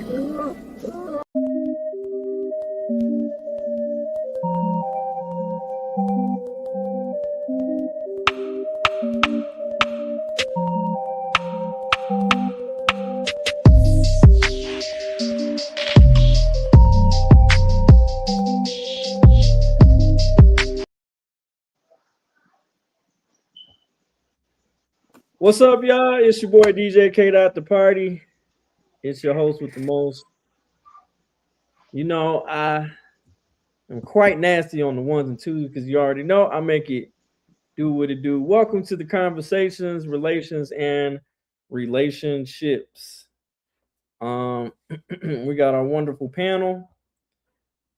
What's up, y'all? It's your boy DJ K Dot the Party. It's your host with the most. I am quite nasty on the ones and twos because you already know I make it do what it do. Welcome to the conversations, relations, and relationships. Um, we got our wonderful panel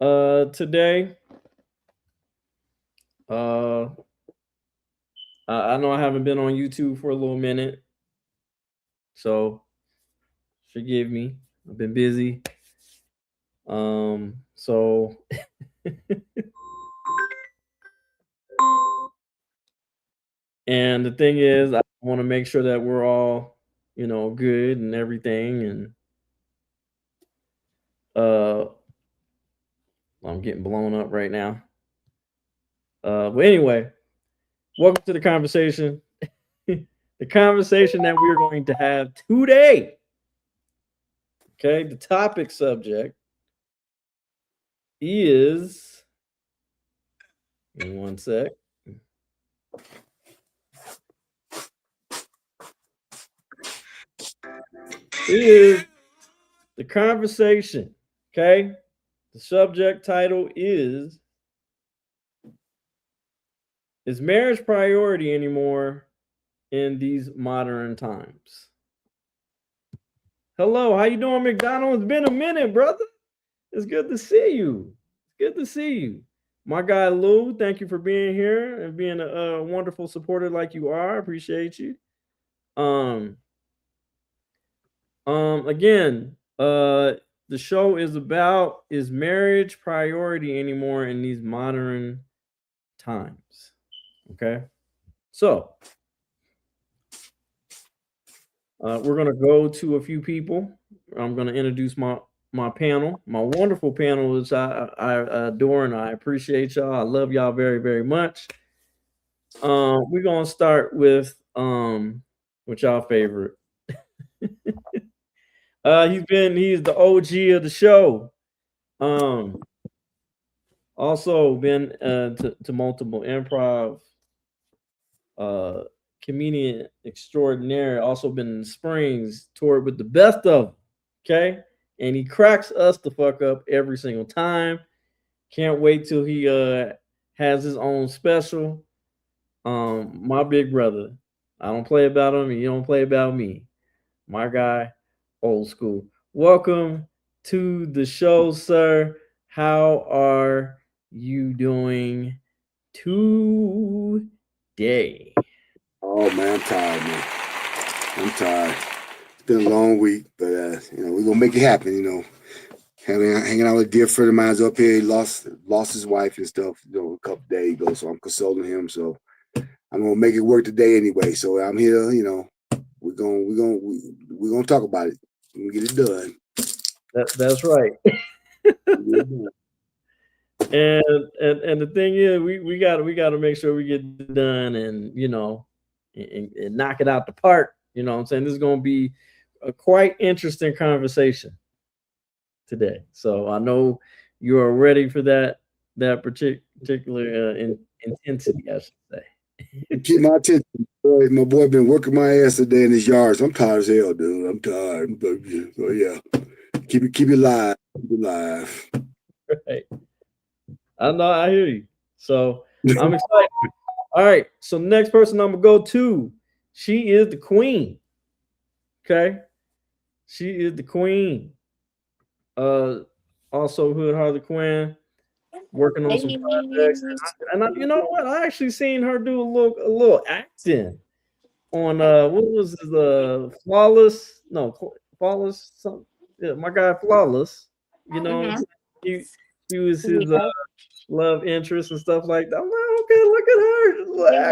today. Uh, I know I haven't been on YouTube for a little minute, so forgive me. I've been busy. So and the thing is, I want to make sure that we're all, good and everything. And uh, I'm getting blown up right now. But anyway, welcome to the conversation. The conversation that we're going to have today. Okay, the topic subject is. In one sec. Is the conversation. Okay, the subject title is marriage priority anymore in these modern times? Hello, how you doing, McDonald? It's been a minute, brother. It's good to see you. Good to see you. My guy Lou, thank you for being here and being a wonderful supporter like you are. I appreciate you. Um, again, the show is about, is marriage priority anymore in these modern times? Okay. So, we're gonna go to a few people. I'm gonna introduce my panel, my wonderful panelists. I adore and I appreciate y'all. I love y'all very very much. We're gonna start with y'all favorite. He's the OG of the show. Um, also been to multiple improv uh comedian extraordinaire. Also been in the Springs, toured with the best of them. Okay, and he cracks us the fuck up every single time. Can't wait till he has his own special. My big brother. I don't play about him, and you don't play about me. My guy, old school. Welcome to the show, sir. How are you doing today? Oh man, I'm tired, man. I'm tired. It's been a long week, but we're gonna make it happen. Hanging out with a dear friend of mine's up here. He lost his wife and stuff, a couple days ago. So I'm consoling him. So I'm gonna make it work today anyway. So I'm here. We're gonna talk about it. We're gonna get it done. That's right. And the thing is, we gotta make sure we get it done, and and knock it out the park. You know what I'm saying? This is gonna be a quite interesting conversation today. So I know you are ready for that particular intensity, I should say. Keep my attention. My boy been working my ass today in his yard. So I'm tired as hell, dude. I'm tired. So yeah, keep it live. Keep it live. Right. I know. I hear you. So I'm excited. All right. So the next person I'm gonna go to, she is the queen. Okay. She is the queen. Also Hood Harley Quinn, working on some projects. You know what? I actually seen her do a little acting on what was his flawless something. Yeah, my guy Flawless. You know, he was his love interest and stuff like that. I'm like, okay, look at her.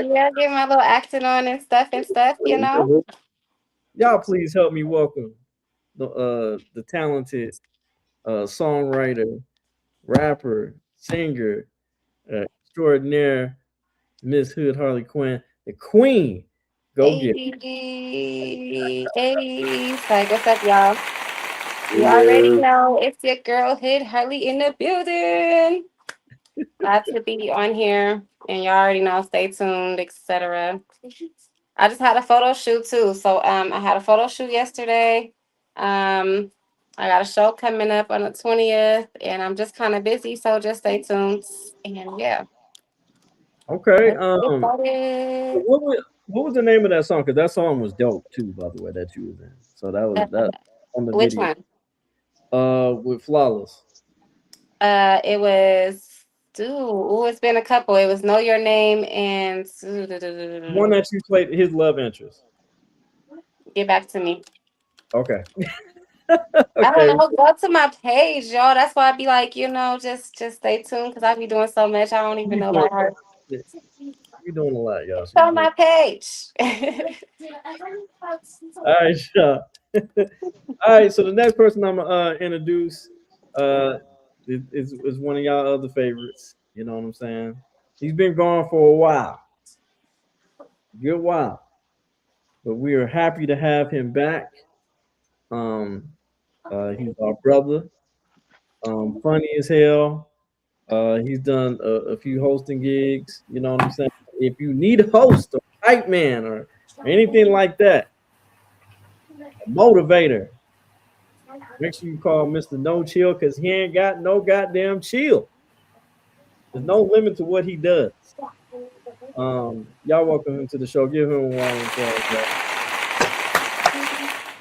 Yeah, get my little acting on and stuff, you know. Y'all please help me welcome the talented songwriter, rapper, singer, extraordinaire, Miss Hood Harley Quinn, the Queen. Go get Hey, hey, like, what's up, y'all? You already Yeah. know it's your girl Hood Harley in the building. Glad to be on here, and y'all already know. Stay tuned, etc. I just had a photo shoot too, so I had a photo shoot yesterday. Um, I got a show coming up on the 20th, and I'm just kind of busy, so just stay tuned. And yeah, okay. let's get started. What was the name of that song? Because that song was dope too, by the way, that you was in. So that was Uh, that on the which video. one? With Flawless. It was, dude, ooh, it's been a couple. It was Know Your Name and One that you played his love interest. Get Back to Me. Okay. I don't Okay. know. Go to my page, y'all. That's why I be like, just stay tuned because I be doing so much. I don't even You know doing by heart. you doing a lot, y'all. It's So you on doing my page. all right, Shaw. All right, so the next person I'm gonna introduce uh is one of y'all other favorites. You know what I'm saying? He's been gone for a while, good while, but we are happy to have him back. Um, he's our brother. Funny as hell. He's done a few hosting gigs. You know what I'm saying? If you need a host or hype man or anything like that, a motivator, make sure you call Mr. No Chill because he ain't got no goddamn chill. There's no limit to what he does. Y'all welcome him to the show. Give him a round of applause, y'all.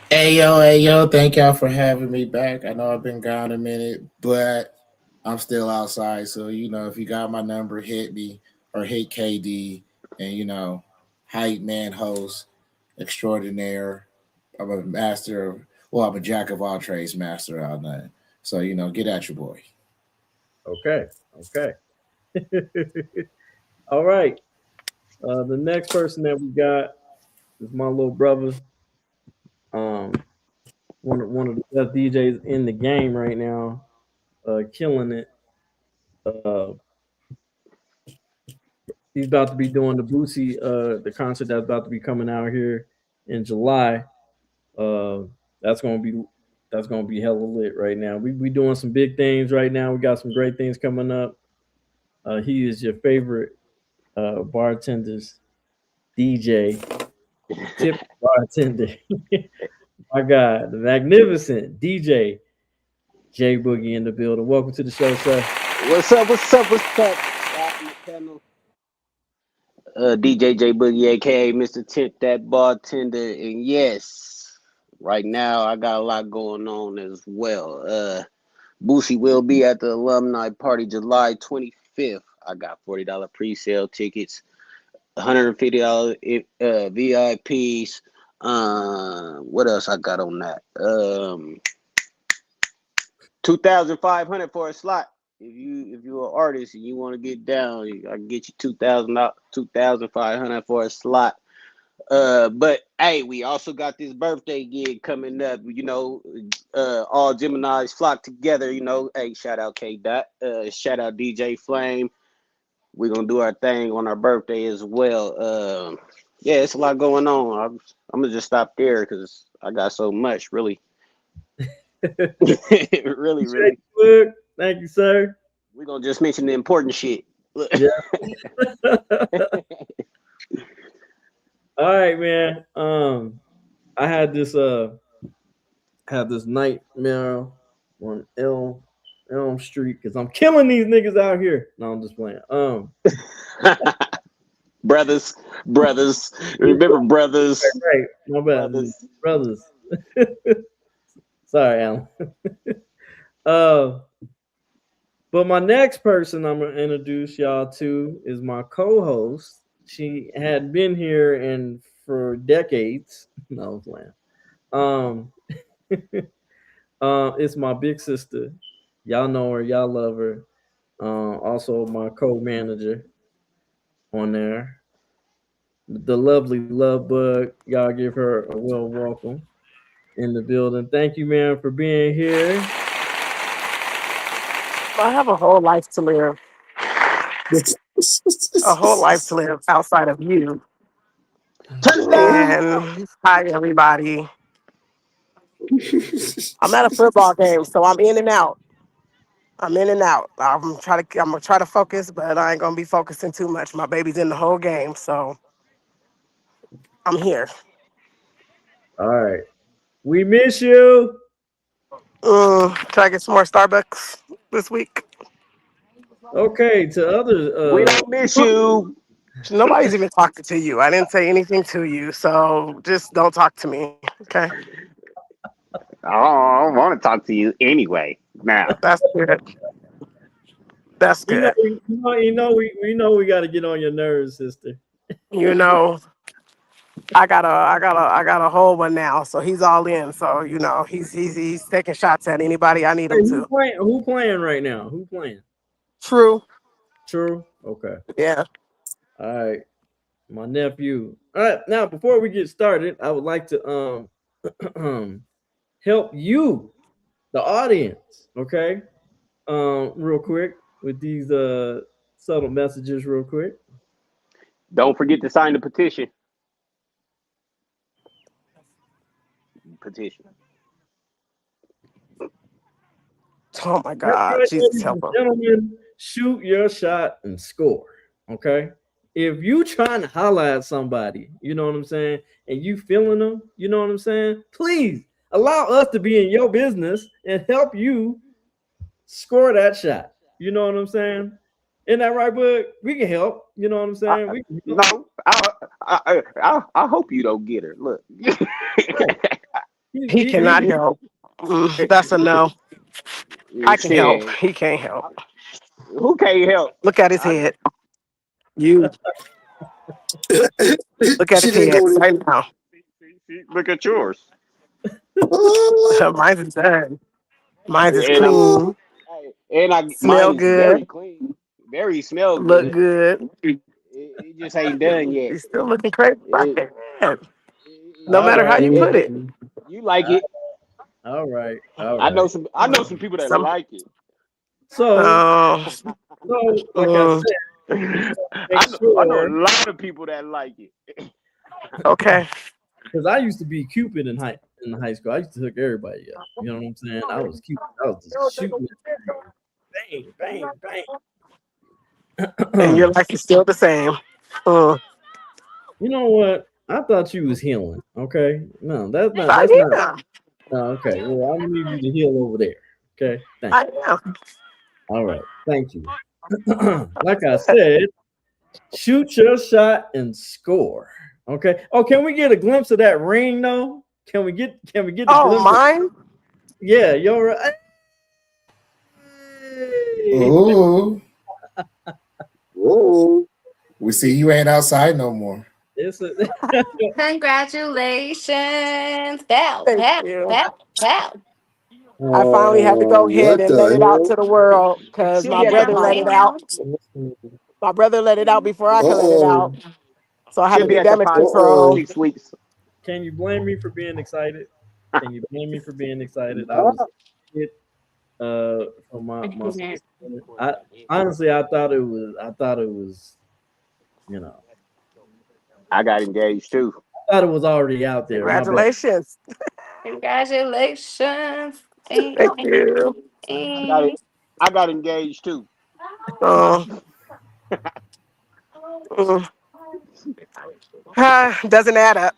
Hey yo, thank y'all for having me back. I know I've been gone a minute, but I'm still outside. So, if you got my number, hit me or hit KD and hype man host extraordinaire. I'm a master of I'm a jack of all trades, master of none. So, get at your boy. Okay, okay. All right. The next person that we got is my little brother. Um, one of the best DJs in the game right now. Killing it. Uh, he's about to be doing the Boosie, the concert that's about to be coming out here in July. Uh, that's gonna be that's gonna be hella lit right now. We doing some big things right now. We got some great things coming up. He is your favorite bartender's DJ, tip bartender. My God, the magnificent DJ J Boogie in the building. Welcome to the show, sir. What's up? What's up? What's up? Y'all in the panel. DJ Boogie, aka Mr. Tip, that bartender, and yes, right now I got a lot going on as well. Boosie will be at the alumni party July 25th. I got $40 pre-sale tickets, $150 VIPs. What else I got on that? 2,500 for a slot. If you're an artist and you want to get down, I can get you 2,500 for a slot. But hey, we also got this birthday gig coming up. All Geminis flock together. Hey, shout out K Dot. Shout out DJ Flame. We're gonna do our thing on our birthday as well. Yeah, it's a lot going on. I'm gonna just stop there because I got so much. Really, really, Appreciate really. you, Boog. Thank you, sir. We're gonna just mention the important shit. Yeah. All right, man. I had this nightmare on Elm Street because I'm killing these niggas out here. No, I'm just playing. brothers, brothers. Remember, brothers, Right, my bad, brothers. brothers. Sorry, Alan. Uh, but my next person I'm gonna introduce y'all to is my co-host. She had been here and for decades. No, I'm playing. Um, it's my big sister. Y'all know her. Y'all love her. Also my co-manager on there, the lovely Love Bug. Y'all give her a well welcome. in the building. Thank you, man, for being here. I have a whole life to live. A whole life to live outside of you. Touchdown. And hi, everybody. I'm at a football game, so I'm in and out. I'm in and out. I'm gonna try to focus, but I ain't gonna be focusing too much. My baby's in the whole game, so I'm here. All right. We miss you. Try to get some more Starbucks this week. Okay, to others, We don't miss you. Nobody's even talking to you. I didn't say anything to you, so just don't talk to me. Okay, I don't want to talk to you anyway. Now, that's good. That's good. we know we got to get on your nerves, sister. You know, I got a whole one now, so he's all in. So he's taking shots at anybody I need Hey, him who to. playing? Who playing right now? Who playing? True. True. Okay. Yeah. All right. My nephew. All right. Now, before we get started, I would like to help you, the audience. Okay. Real quick with these subtle messages, real quick. don't forget to sign the petition. Petition. Oh my That's God, right, Jesus ladies help and him. gentlemen. Shoot your shot and score. Okay. If you trying to holler at somebody, you know what I'm saying, and you feeling them, you know what I'm saying, please allow us to be in your business and help you score that shot. You know what I'm saying? Isn't that right, Bud? We can help. You know what I'm I, saying? We can help. no, I hope you don't get her. Look, He cannot help. That's a no. I can help. shit. He can't help. Who can't help? Look at his I, head. You look at his She didn't head go to. right now. look at yours. Oh, Mine's is done. Mine's is And I'm oh, clean. mine Smell is very good. clean, very smell Look good. good. It just ain't done yet. He's still looking crazy. It, No All matter how right. you it, put it. you like Uh, it. all right. All I know right. some. I know some people that Some like it. So, uh, like I mm, said, make I know sure a lot of people that like it. okay. because I used to be Cupid in high school. I used to hook everybody up. You know what I'm saying? I was Cupid. I was just shooting, bang, bang, And your bang. life is still the same. Uh, You know what? I thought you was healing. Okay, no, that's not. I That's not. am. No, okay, well, I'm gonna need you to heal over there. Okay, thank I you. am. All right, thank you. Like I said, shoot your shot and score. Okay. Oh, can we get a glimpse of that ring though? Can we get the Oh, glimpse of mine? yeah, you're right. Hey. Oh, oh. we see you ain't outside no more. It's a Congratulations. Bow, Thank bow, you. bow, bow. I finally had to go Oh, ahead what and let it out the to the world because She'll my be at that brother let party it now. out. My brother let it out before I hell? could let it out. Uh-oh. So I had She'll to be do at the damage party in control. Uh-oh. 6 weeks. can you blame me for being excited? Can you blame me for being excited? I was it from my sister. I honestly I thought it was, you know, I got engaged too. I thought it was already out there. My bad. Congratulations. Congratulations. Thank you. I got it. I got engaged too. Uh, mm, doesn't add up,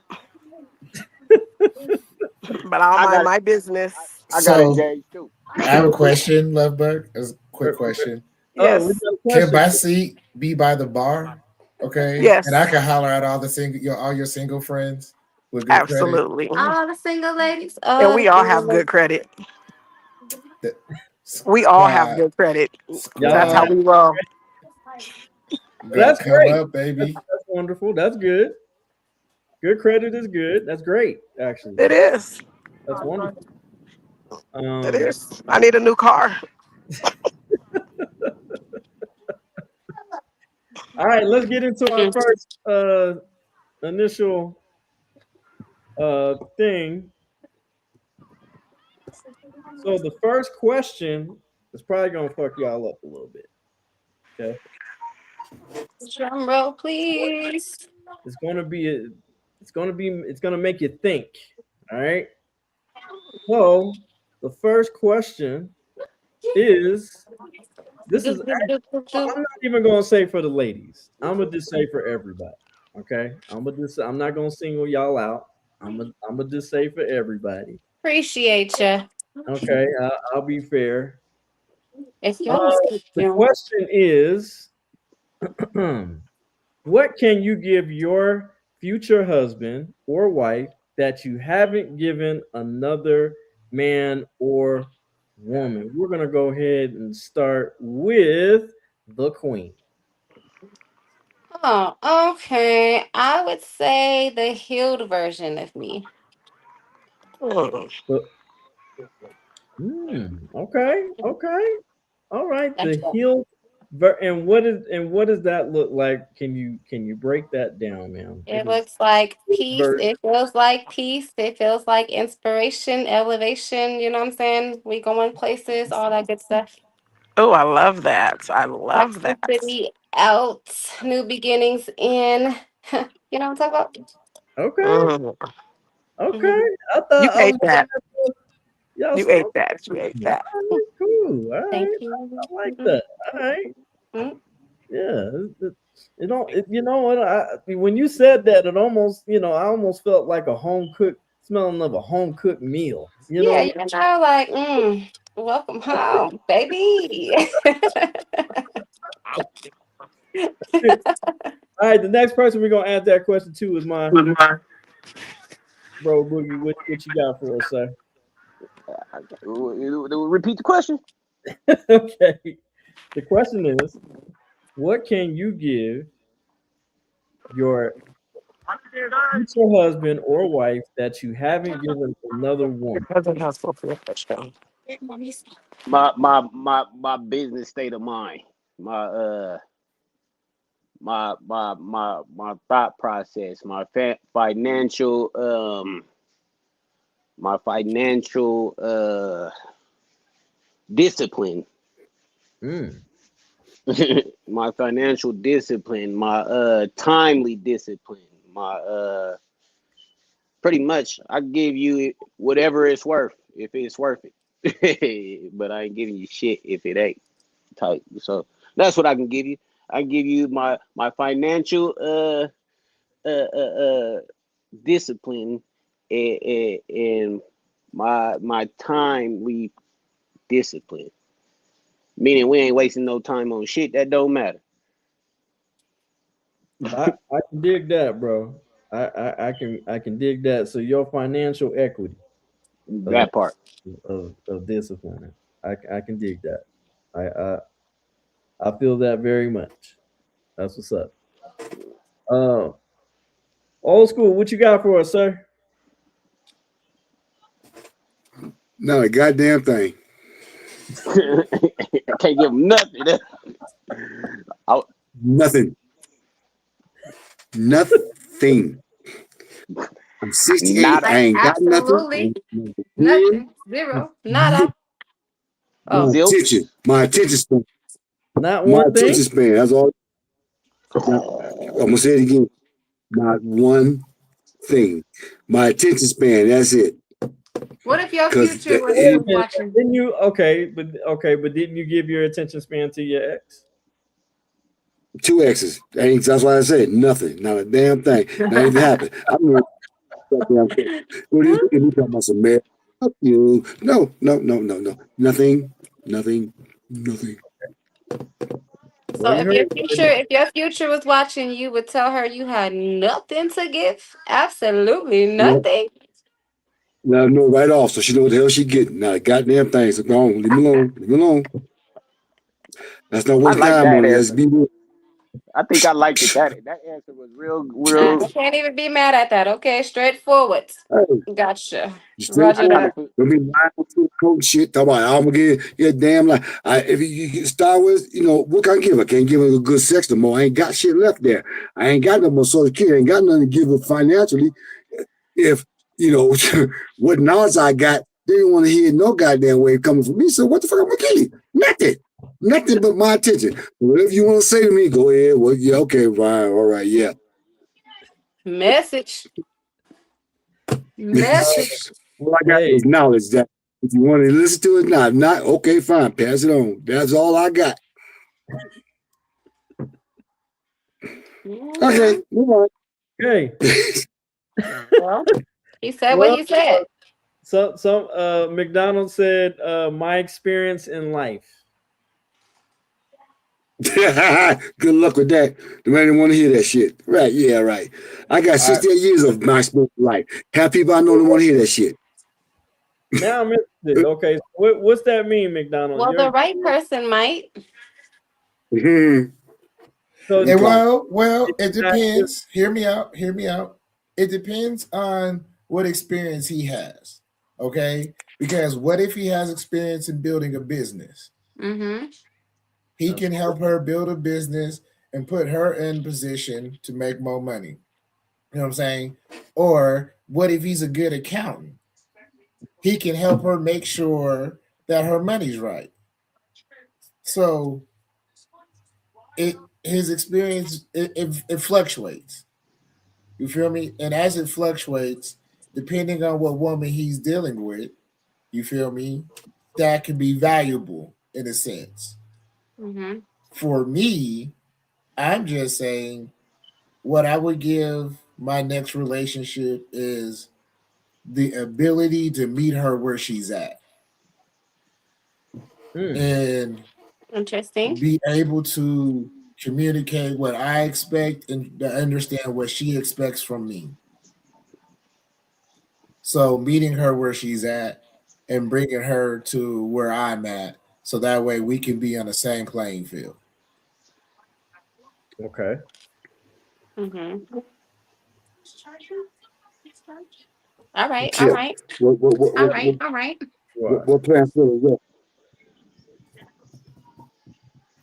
but I'll I mind got. my business. I got So engaged too. I have a question, Lovebird. As a quick question. Oh, we Yes. got a Can question. my seat be by the bar? Okay. And I Yes. can holler at all your single friends with good credit. Absolutely. All the single ladies. And All we the all single have good ladies. credit. The We all have squad, good credit. That's how Y'all, squad. we roll. Gonna that's come great. up, baby. That's wonderful. That's good. Good credit is good. That's great, actually. It is. That's wonderful. It Um, is. I need a new car. all right, let's get into our first initial thing. So the first question is probably gonna fuck y'all up a little bit. Okay, Drum roll, please. it's gonna be it's gonna make you think. All right. So the first question is this Do, is do, do, do, do. I'm not even gonna say for the ladies. I'm gonna just say for everybody. Okay. I'm not gonna single y'all out. I'm gonna just say for everybody. Appreciate you. Okay. I'll be fair. If Uh, y'all the you question is, what can you give your future husband or wife that you haven't given another man or woman? We're gonna go ahead and start with the queen. Oh, okay. I would say the healed version of me. Mm. But, okay, okay, all right. That's The healed and what does that look like? Can you break that down, man? It looks like peace. Ver- It feels like peace. It feels like inspiration, elevation. You know what I'm saying? We going places, all that good stuff. Oh, I love that. I love that. Toxicity out, new beginnings in. You know what I'm talking Okay, Mm. about? Hmm. okay. I You thought I ate was that. y'all. You ate that. You ate that. Cool. All Thank right. you. I like that. All right. Mhm. Yeah. You know what? When you said that, it almost, I almost felt like a home cooked, smelling of a home cooked meal. You Yeah, know? you know, like, welcome home, baby. All right. The next person we're gonna ask that question to is my bro Boogie. What you got for us, sir? Repeat the question. Okay. The question is, what can you give your future husband or wife that you haven't given another Your woman? cousin has full for your touchdown. My business state of mind. My my thought process. My financial discipline. Mm. My financial discipline. My timely discipline. My pretty much I give you whatever it's worth if it's worth it. But I ain't giving you shit if it ain't type. So that's what I can give you. I can give you my financial discipline and my time we discipline. Meaning we ain't wasting no time on shit that don't matter. I can dig that, bro. I can dig that. So your financial equity of That part. of discipline, I can dig that. I I feel that very much. That's what's up. Uh, old school. What you got for us, sir? Not a goddamn thing. Can't give them nothing. I, Nothing. Nothing. I'm 68. nada. I Like, ain't got nothing. I absolutely ain't got no bread, nothing. Zero. no, Nada. my Oh, attention. Zilch. My attention span. Not My one thing. attention span. That's all. Now, I'm gonna say it again. Not one thing. My attention span. That's it. what if your Because future was Wait a was minute. watching? Didn't you? But didn't you give your attention span to your ex? two X's. That's why I said nothing. Not a damn thing. Not even happened. I remember goddamn thing. What are you thinking? You talking about some man? Fuck you. No, no, no, no, no. Nothing. Nothing. Nothing. So Well, you heard. if your future was watching, you would tell her you had nothing to give? Absolutely No, nothing. no, no, right off. So she know what the hell she getting. Not a goddamn thing. So go on. Leave me alone. Leave me alone. Let's not I waste like time that on it. Let's answer. be real. I think I liked it. That answer was I real. can't even be mad at that. Okay, straightforward. Hey, Gotcha. you straight I Roger kind forward. that. of Don't be lying to coach shit. Talk about Armageddon. Yeah, damn like if you get Star Wars, what can I give her? Can't give her a good sex no more. I ain't got shit left there. I ain't got no more social care. Ain't got nothing to give her financially. If what knowledge I got They didn't want to hear no goddamn wave coming from me. So what the fuck I'm gonna give you? Nothing but my attention. Whatever you want to say to me, go ahead. Well, yeah, okay, fine, all right, yeah. Message. Message. All I got Hey, was knowledge that if you want to listen to it, not okay, fine, pass it on. That's all I got. Okay, move on. okay. Well, he said what Well, he said. so McDonald said, my experience in life. Good luck with that. The man didn't want to hear that shit. Right, yeah, right. I got 68 years of my experience in life. Have people I know that want to hear that shit. Now I'm interested. Okay, so what's that mean, McDonald? Well, the right person might. So And it's well, it not just- depends. Hear me out. Hear me out. It depends on what experience he has. Okay, because what if he has experience in building a business? Mm-hmm. He can help her build a business and put her in position to make more money. You know what I'm saying? Or what if he's a good accountant? He can help her make sure that her money's right. So his experience it fluctuates. You feel me? And as it fluctuates, depending on what woman he's dealing with, you feel me? That can be valuable in a sense. Mm-hmm. For me, I'm just saying what I would give my next relationship is the ability to meet her where she's at and Interesting. be able to communicate what I expect and to understand what she expects from me. So meeting her where she's at and bringing her to where I'm at, so that way we can be on the same playing field. okay. Mm-hmm. All right. All Chip, right. what what what All what right. what, All right. what, Right. what plan for the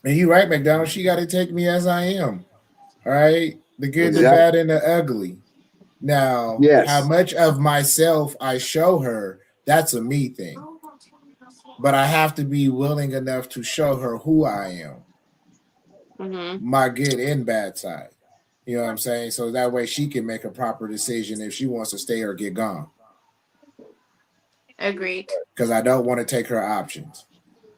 And you right, McDonald. She got to take me as I am. All right, the good, the Exactly. bad, and the ugly. Now, how Yes. much of myself I show her, that's a me thing. But I have to be willing enough to show her who I am, Mm-hmm. my good and bad side. You know what I'm saying? So that way she can make a proper decision if she wants to stay or get gone. Agreed. Because I don't want to take her options.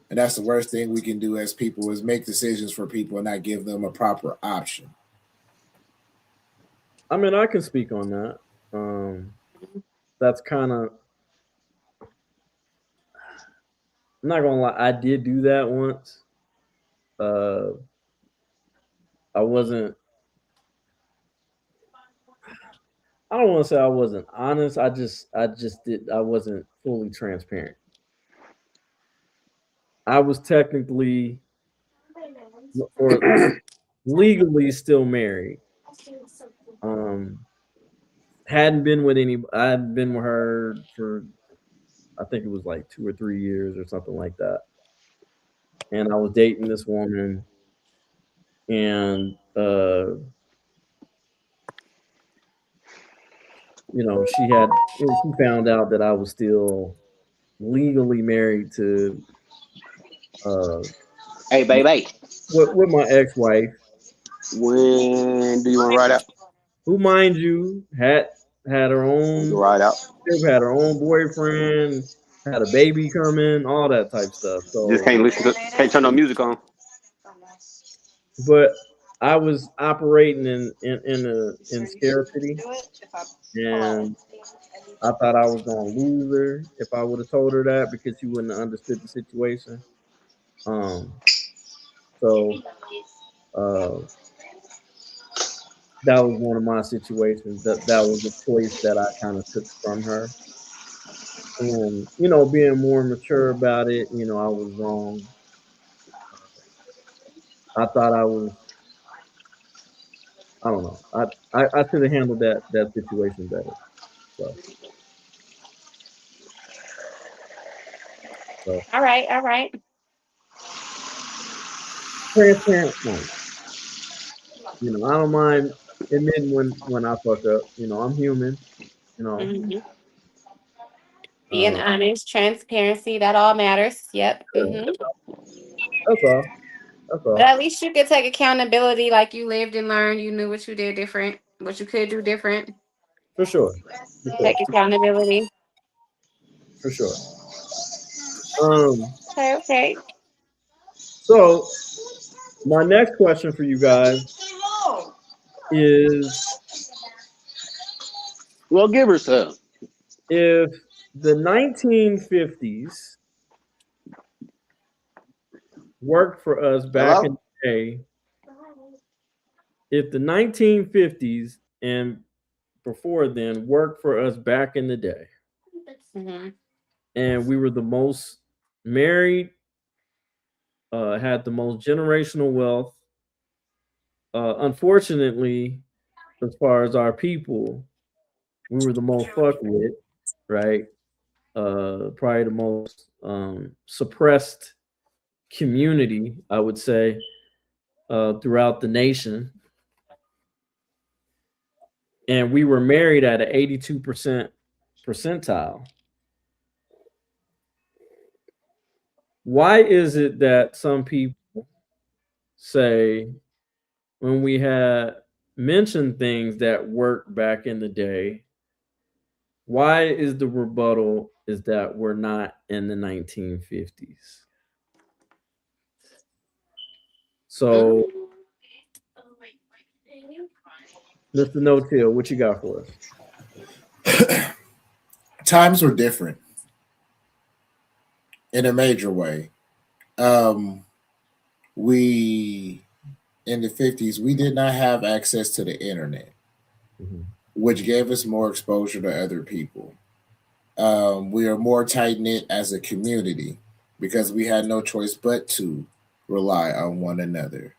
And that's the worst thing we can do as people is make decisions for people and not give them a proper option. I mean, I can speak on that. That's kind of. I'm not gonna lie. I did do that once. Uh, I wasn't. I don't want to say I wasn't honest. I just did. I wasn't fully transparent. I was technically or legally still married. Um, hadn't been with any. I hadn't been with her for I think it was like 2 or 3 years or something like that. And I was dating this woman, and she found out that I was still legally married to uh, Hey, baby, with my ex-wife, when do you want to ride out? who, mind you, had her We can own ride out. had her own boyfriend, had a baby coming, all that type stuff. Just So, can't can't turn no music on. but I was operating in scarcity, and I thought I was gonna lose her if I would have told her that because she wouldn't have understood the situation. Um, so uh, that was one of my situations. That was a choice that I kind of took from her, and being more mature about it, I was wrong. I thought I was. I don't know. I should have handled that situation better. So so All right. All right. transparent point. I don't mind admitting when I fuck up. I'm human. You know, Mm-hmm. Being honest, transparency, that all matters. Yep. That's all. That's But all. at least you could take accountability, like you lived and learned. You knew what you did different, what you could do different. For sure. For sure. Take accountability. For sure. Um. Okay, okay. So my next question for you guys is, Well, give her some. if the 1950s worked for us back in Hello? the day, if the 1950s and before then worked for us back in the day, Mm-hmm. and we were the most married, had the most generational wealth. Unfortunately, as far as our people, we were the most fucked with, right? Probably the most suppressed community, I would say, throughout the nation. And we were married at an 82% percentile. Why is it that some people say, when we had mentioned things that worked back in the day, why is the rebuttal is that we're not in the 1950s? So, Mr. No Till, what you got for us? Times were different in a major way. Um, we in the 50s we did not have access to the internet, Mhm. which gave us more exposure to other people. We are more tight knit as a community because we had no choice but to rely on one another.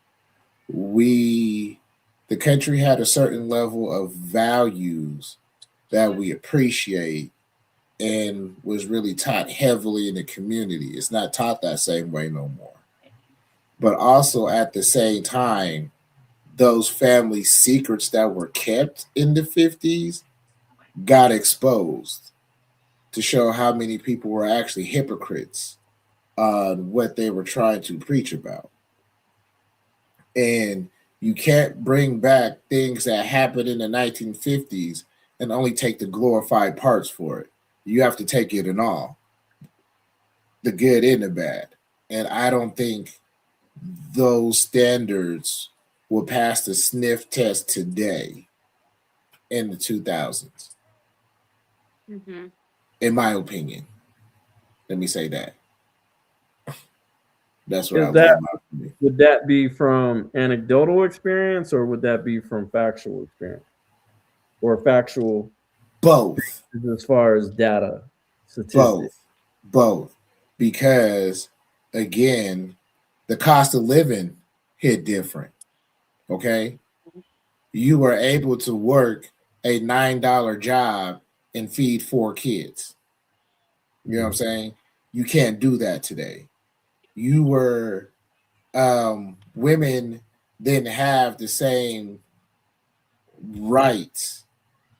We, the country had a certain level of values that we appreciate and was really taught heavily in the community. It's not taught that same way no more. But also at the same time, those family secrets that were kept in the 50s got exposed to show how many people were actually hypocrites on what they were trying to preach about. And you can't bring back things that happened in the 1950s and only take the glorified parts for it. You have to take it in all, the good and the bad. And I don't think those standards will pass the sniff test today in the 2000s, Mm-hmm. in my opinion. Let me say that. That's what I Is was that, talking about. would that be from anecdotal experience, or would that be from factual experience, or factual Both, as far as data statistics? both. Because again, the cost of living hit different. Okay. You were able to work a $9 job and feed four kids. You know what I'm saying? You can't do that today. You were women didn't have the same rights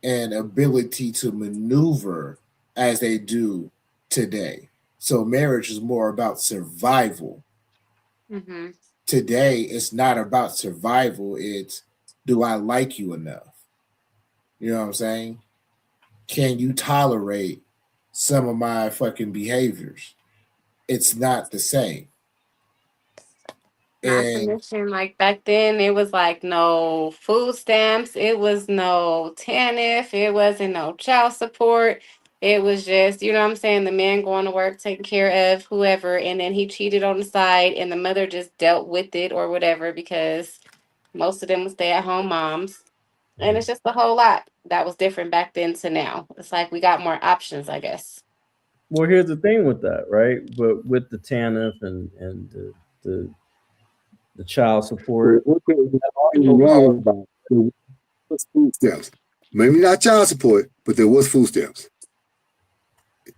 and ability to maneuver as they do today. So marriage is more about survival. Mm-hmm. Today, it's not about survival. It's, do I like you enough? You know what I'm saying? Can you tolerate some of my fucking behaviors? It's not the same. Not to And mention, like back then, it was like no food stamps, it was no TANF, it wasn't no child support. It was just, you know what I'm saying, the man going to work, taking care of whoever, and then he cheated on the side, and the mother just dealt with it or whatever because most of them were stay at home moms. And it's just a whole lot that was different back then to now. It's like we got more options, I guess. Well, here's the thing with that, right? But with the TANF and the child support, One thing we that ain't also wrong caused, about, there was food stamps. Maybe not child support, but there was food stamps.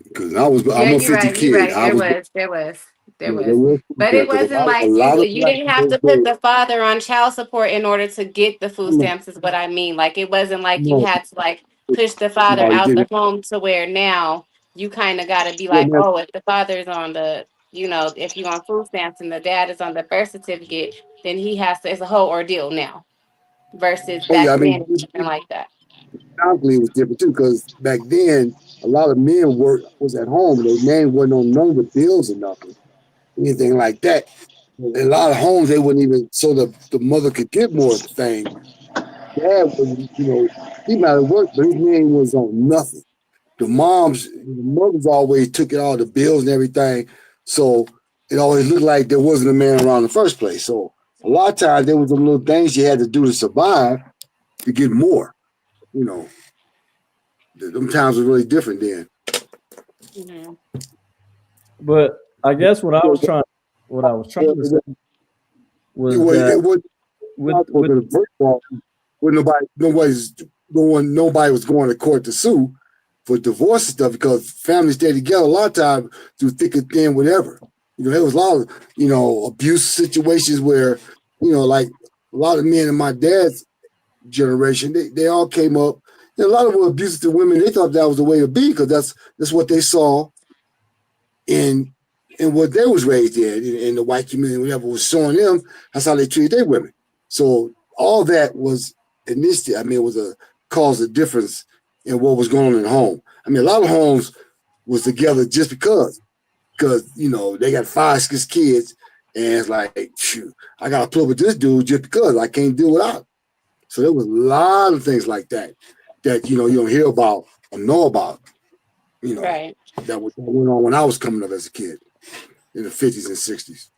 Because Yeah, I'm a you're 50 right. You're kid. right. I There was, was, there was, there yeah, there was. was food But it stamps. Because wasn't a like lot of you black didn't have people to put the father on child support in order to get the food no, stamps, is what I mean. Like it wasn't like you no, had to like push the father no, you out the didn't. home to where now you kind of got to be Yeah, like, man. oh, if the father's on the, if you're on food stamps and the dad is on the birth certificate, then he has to, it's a whole ordeal now versus Oh yeah, back I then, mean, it wasn't like that. economically it was different too, because back then a lot of men was at home. Their name wasn't on none of the bills or nothing, anything like that. In a lot of homes they wouldn't even, so the mother could get more of the thing. Dad was, he might have worked, but his name was on nothing. The mothers always took it all the bills and everything. So it always looked like there wasn't a man around in the first place. So a lot of times there was some little things you had to do to survive to get more. You know, them times were really different then. Hmm. But I guess what I was trying to say was that It wasn't with the first ball when nobody was going to court to sue for divorce and stuff, because families stay together a lot of times through thick and thin, whatever. There was a lot of, abuse situations where, like a lot of men in my dad's generation, they all came up. And a lot of them were abusive to women. They thought that was the way to be, because that's what they saw in what they was raised in the white community, whatever was showing them, that's how they treated their women. So all that was initially, it was a cause of difference in what was going on in the home. A lot of homes was together just because they got 5, 6 kids, and it's like, shoot, I got to put up with this dude just because I can't do without him. So there was a lot of things like that you don't hear about or know about, Right. that went on when I was coming up as a kid in the 50s and 60s.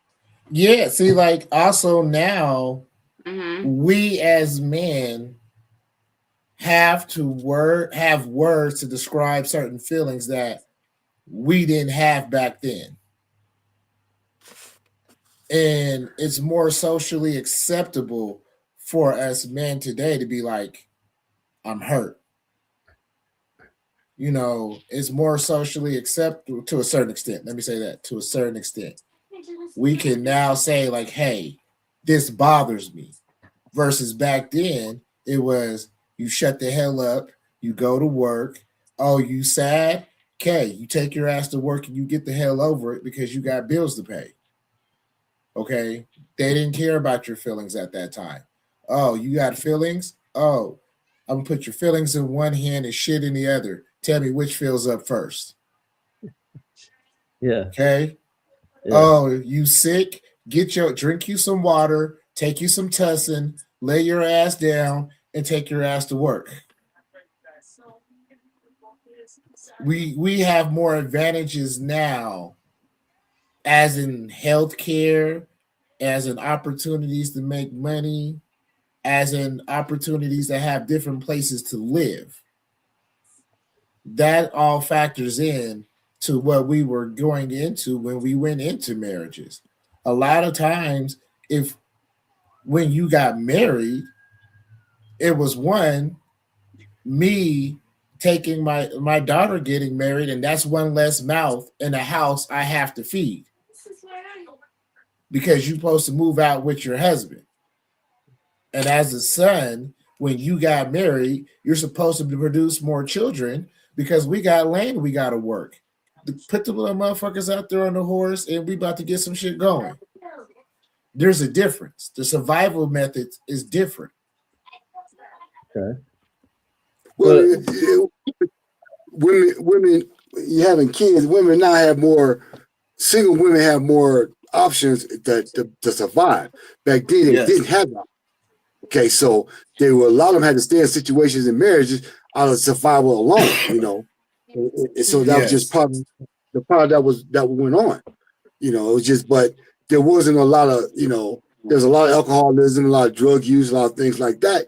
Yeah, see, like also now Hmm. we as men have to have words to describe certain feelings that we didn't have back then. And it's more socially acceptable for us men today to be like, I'm hurt. It's more socially acceptable to a certain extent. Let me say that, to a certain extent. We can now say, like, hey, this bothers me. Versus back then, it was you shut the hell up, you go to work. Oh, you sad? Okay, you take your ass to work and you get the hell over it because you got bills to pay. Okay, they didn't care about your feelings at that time. Oh, you got feelings? Oh, I'm gonna put your feelings in one hand and shit in the other. Tell me which fills up first. yeah, Okay. yeah, Oh, you sick? Drink you some water, take you some tussin, lay your ass down, and take your ass to work. We have more advantages now, as in healthcare, as in opportunities to make money, as in opportunities to have different places to live. That all factors in to what we were going into when we went into marriages. A lot of times, if when you got married, it was me taking my daughter getting married, and that's one less mouth in the house I have to feed because you're supposed to move out with your husband. And as a son, when you got married, you're supposed to produce more children because we got land we got to work. Put the little motherfuckers out there on the horse, and we about to get some shit going. There's a difference. The survival method is different. okay. Well, But women, you having kids, women now have more, single women have more options to survive. Back then, they didn't have that. Okay, so a lot of them had to stay in situations in marriages out of survival alone, And so that was just Yes. part of the part that went on. It was just, but there wasn't a lot of, there's a lot of alcoholism, a lot of drug use, a lot of things like that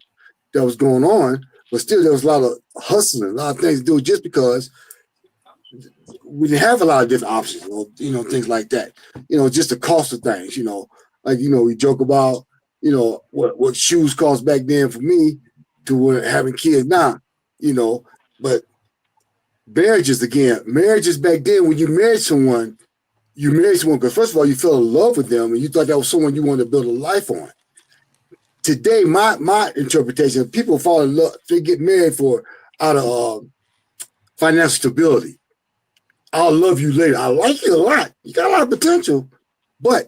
was going on. But still, there was a lot of hustling, a lot of things to do just because we didn't have a lot of different options, things like that. Just the cost of things, like, we joke about, what shoes cost back then for me to having kids now, but marriages back then, when you married someone because first of all, you fell in love with them and you thought that was someone you wanted to build a life on. Today, my interpretation, people fall in love, they get married out of financial stability. I'll love you later. I like you a lot. You got a lot of potential, but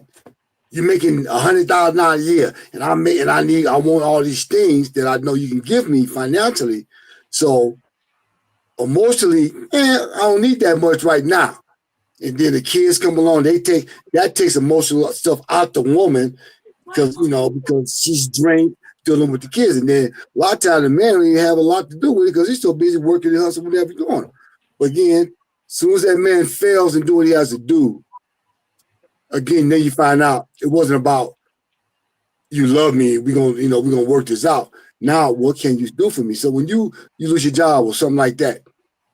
you're making $100,000 a year, and I want all these things that I know you can give me financially. So emotionally, I don't need that much right now. And then the kids come along, that takes emotional stuff out the woman because she's drained dealing with the kids. And then a lot of times the man don't even have a lot to do with it because he's so busy working and hustling, whatever he's doing. But again, as soon as that man fails and do what he has to do, again, then you find out it wasn't about you love me, we're gonna work this out. Now, what can you do for me? So when you lose your job or something like that,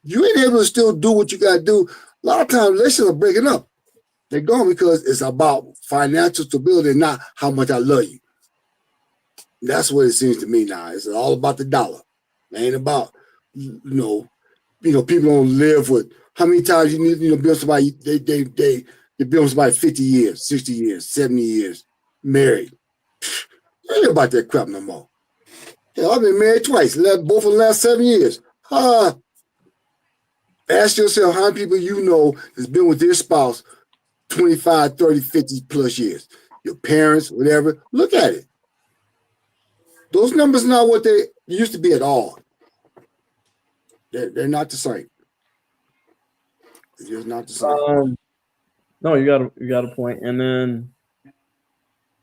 you ain't able to still do what you gotta do. A lot of times relationships are breaking up. They're gone because it's about financial stability and not how much I love you. That's what it seems to me now. It's all about the dollar. It ain't about people don't live with how many times you need build somebody they build somebody 50 years, 60 years, 70 years, married. I ain't about that crap no more. Hell, I've been married twice, both of the last 7 years. Ask yourself how many people you know has been with their spouse 25, 30, 50 plus years. Your parents, whatever. Look at it. Those numbers are not what they used to be at all. They're not the same. They're just not the same. No, you got a point. And then,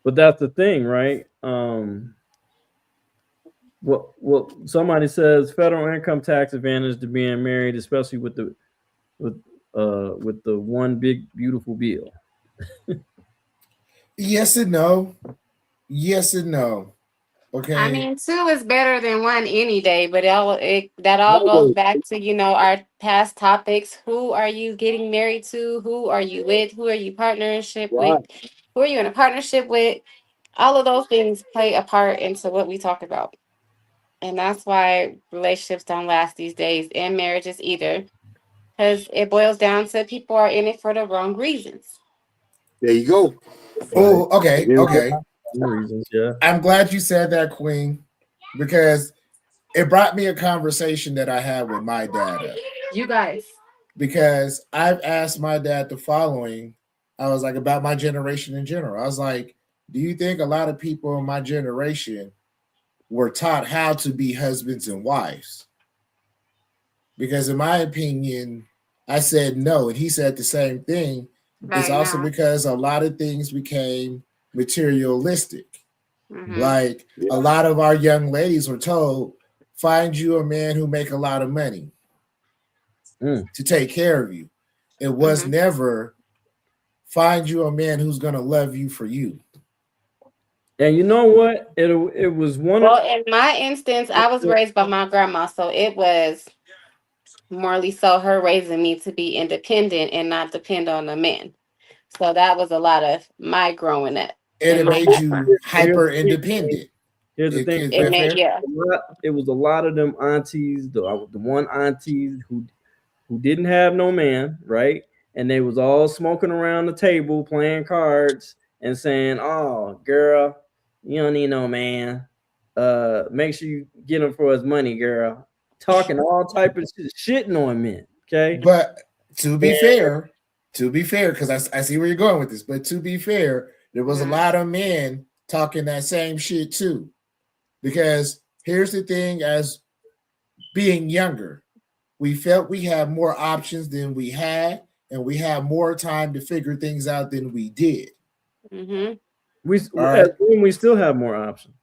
but that's the thing, right? Well, somebody says federal income tax advantage to being married, especially with the one big beautiful bill. Yes and no. Yes and no. Okay. I mean, two is better than one any day, but that all goes back to our past topics. Who are you getting married to? Who are you with? Who are you partnership with? Who are you in a partnership with? All of those things play a part into what we talk about, and that's why relationships don't last these days, and marriages either, because it boils down to people are in it for the wrong reasons. There you go. Oh, okay. Reasons, yeah. I'm glad you said that, Queen, because it brought me a conversation that I had with my dad up. You guys. Because I've asked my dad the following. I was like, about my generation in general. I was like, do you think a lot of people in my generation were taught how to be husbands and wives? Because in my opinion, I said no. And he said the same thing. It's also because a lot of things became materialistic. Mm-hmm. Like a lot of our young ladies were told, find you a man who make a lot of money to take care of you. It was never find you a man who's going to love you for you. And you know what? It was one. Well, in my instance, I was raised by my grandma, so it was morely so her raising me to be independent and not depend on a man. So that was a lot of my growing up. And it made you hyper independent. Here's the thing. It was a lot of them aunties, the one aunties who didn't have no man, right? And they was all smoking around the table, playing cards, and saying, "Oh, girl, you don't need no man. Make sure you get him for his money, girl." Talking all type of shit, shitting on men. Okay, but to be fair, because I see where you're going with this, but to be fair, there was a lot of men talking that same shit too. Because here's the thing: as being younger, we felt we had more options than we had, and we had more time to figure things out than we did. Mm-hmm. We still have more options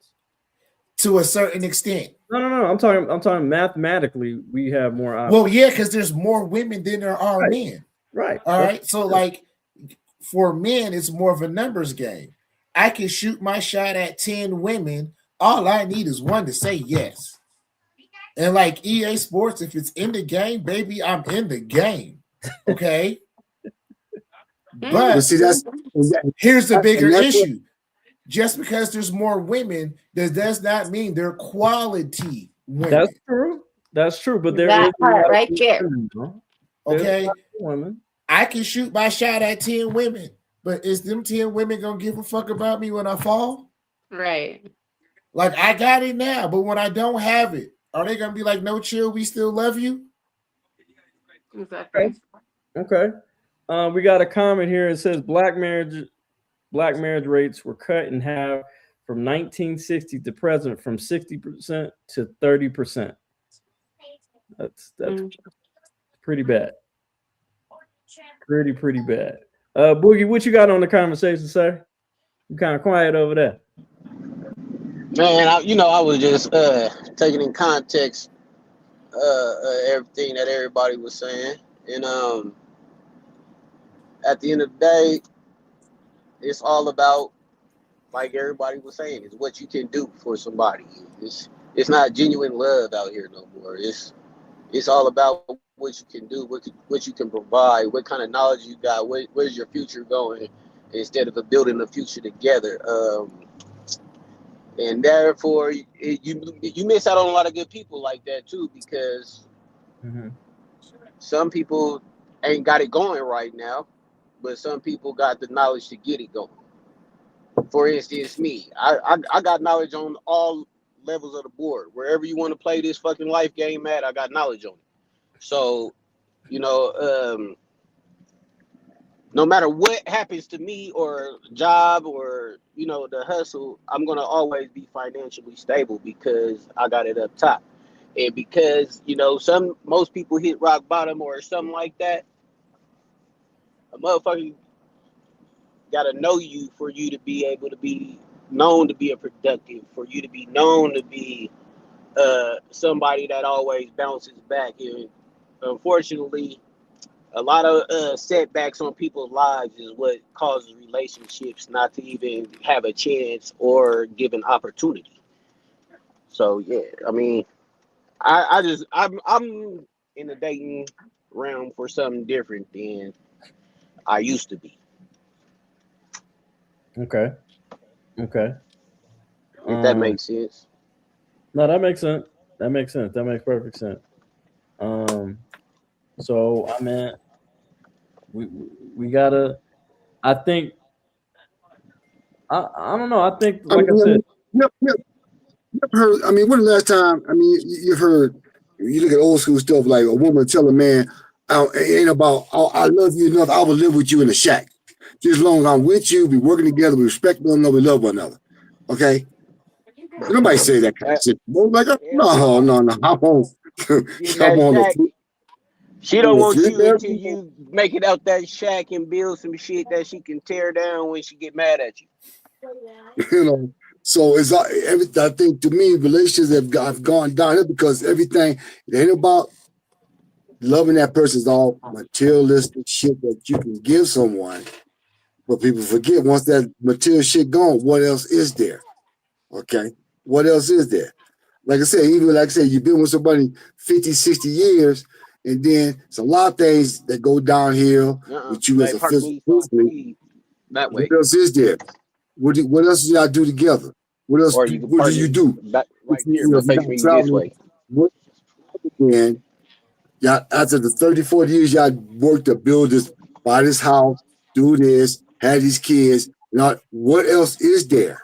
to a certain extent. No. I'm talking mathematically. We have more options. Well, yeah, because there's more women than there are men. Right. All right. So, like, for men, it's more of a numbers game. I can shoot my shot at 10 women. All I need is one to say yes. And like EA Sports, if it's in the game, baby, I'm in the game. Okay. But see, here's the bigger issue. Just because there's more women, does not mean they're quality women. That's true. But there that part right there. Okay. Women. I can shoot my shot at 10 women, but is them 10 women gonna give a fuck about me when I fall? Right. Like I got it now, but when I don't have it, are they gonna be like, no chill, we still love you? Exactly. Okay. We got a comment here. It says black marriage rates were cut in half from 1960 to present from 60% to 30%. That's Mm. pretty bad. Pretty bad. Boogie, what you got on the conversation, sir? You kind of quiet over there. Man, I was just taking in context everything that everybody was saying, and at the end of the day, it's all about, like everybody was saying, is what you can do for somebody. It's not genuine love out here no more. It's all about what you can do, what you can provide, what kind of knowledge you got, where's your future going, instead of building the future together. And therefore, you miss out on a lot of good people like that too, because Mhm. some people ain't got it going right now, but some people got the knowledge to get it going. For instance, me, I got knowledge on all levels of the board. Wherever you want to play this fucking life game at, I got knowledge on it. So, you know, no matter what happens to me or job or the hustle, I'm gonna always be financially stable because I got it up top. And because most people hit rock bottom or something like that, a motherfucker gotta know you for you to be able to be known to be a productive, for you to be known to be somebody that always bounces back. And unfortunately, a lot of setbacks on people's lives is what causes relationships not to even have a chance or give an opportunity. So yeah, I mean, I'm in the dating realm for something different than I used to be. Okay. Okay. If that Um, makes sense. no, that makes sense. That makes sense. That makes perfect sense. Um, so I mean, we gotta. I think I don't know. I think, I like I said, mean, yep, yep. You ever heard? I mean, when the last time? I mean, you've heard. You look at old school stuff like a woman tell a man, "It ain't about I love you enough. I will live with you in a shack. Just as long as I'm with you, we working together, we respect one another, we love one another." Okay, nobody say that kind of shit. Boy, like, Hell no, no. no, no. I won't. Get in I'm that on shack. She don't the want three you until bedroom. you make it out that shack and build some shit that she can tear down when she get mad at you. You know. So it's I think to me relationships have gone down because everything it ain't about loving that person is all materialistic shit that you can give someone. But people forget once that material shit gone, what else is there? Okay. What else is there? Like I said, even like I said, you've been with somebody 50, 60 years, and then it's a lot of things that go downhill with you as Hey, a park physical me so I can person. leave that What way. else is there? What else do y'all do together? Or you can What do park you it do? back If right there, but if you're face not me this traveling, way. what then y'all after the 30, 40 years y'all worked to build this, buy this house, do this, have these kids, what else is there?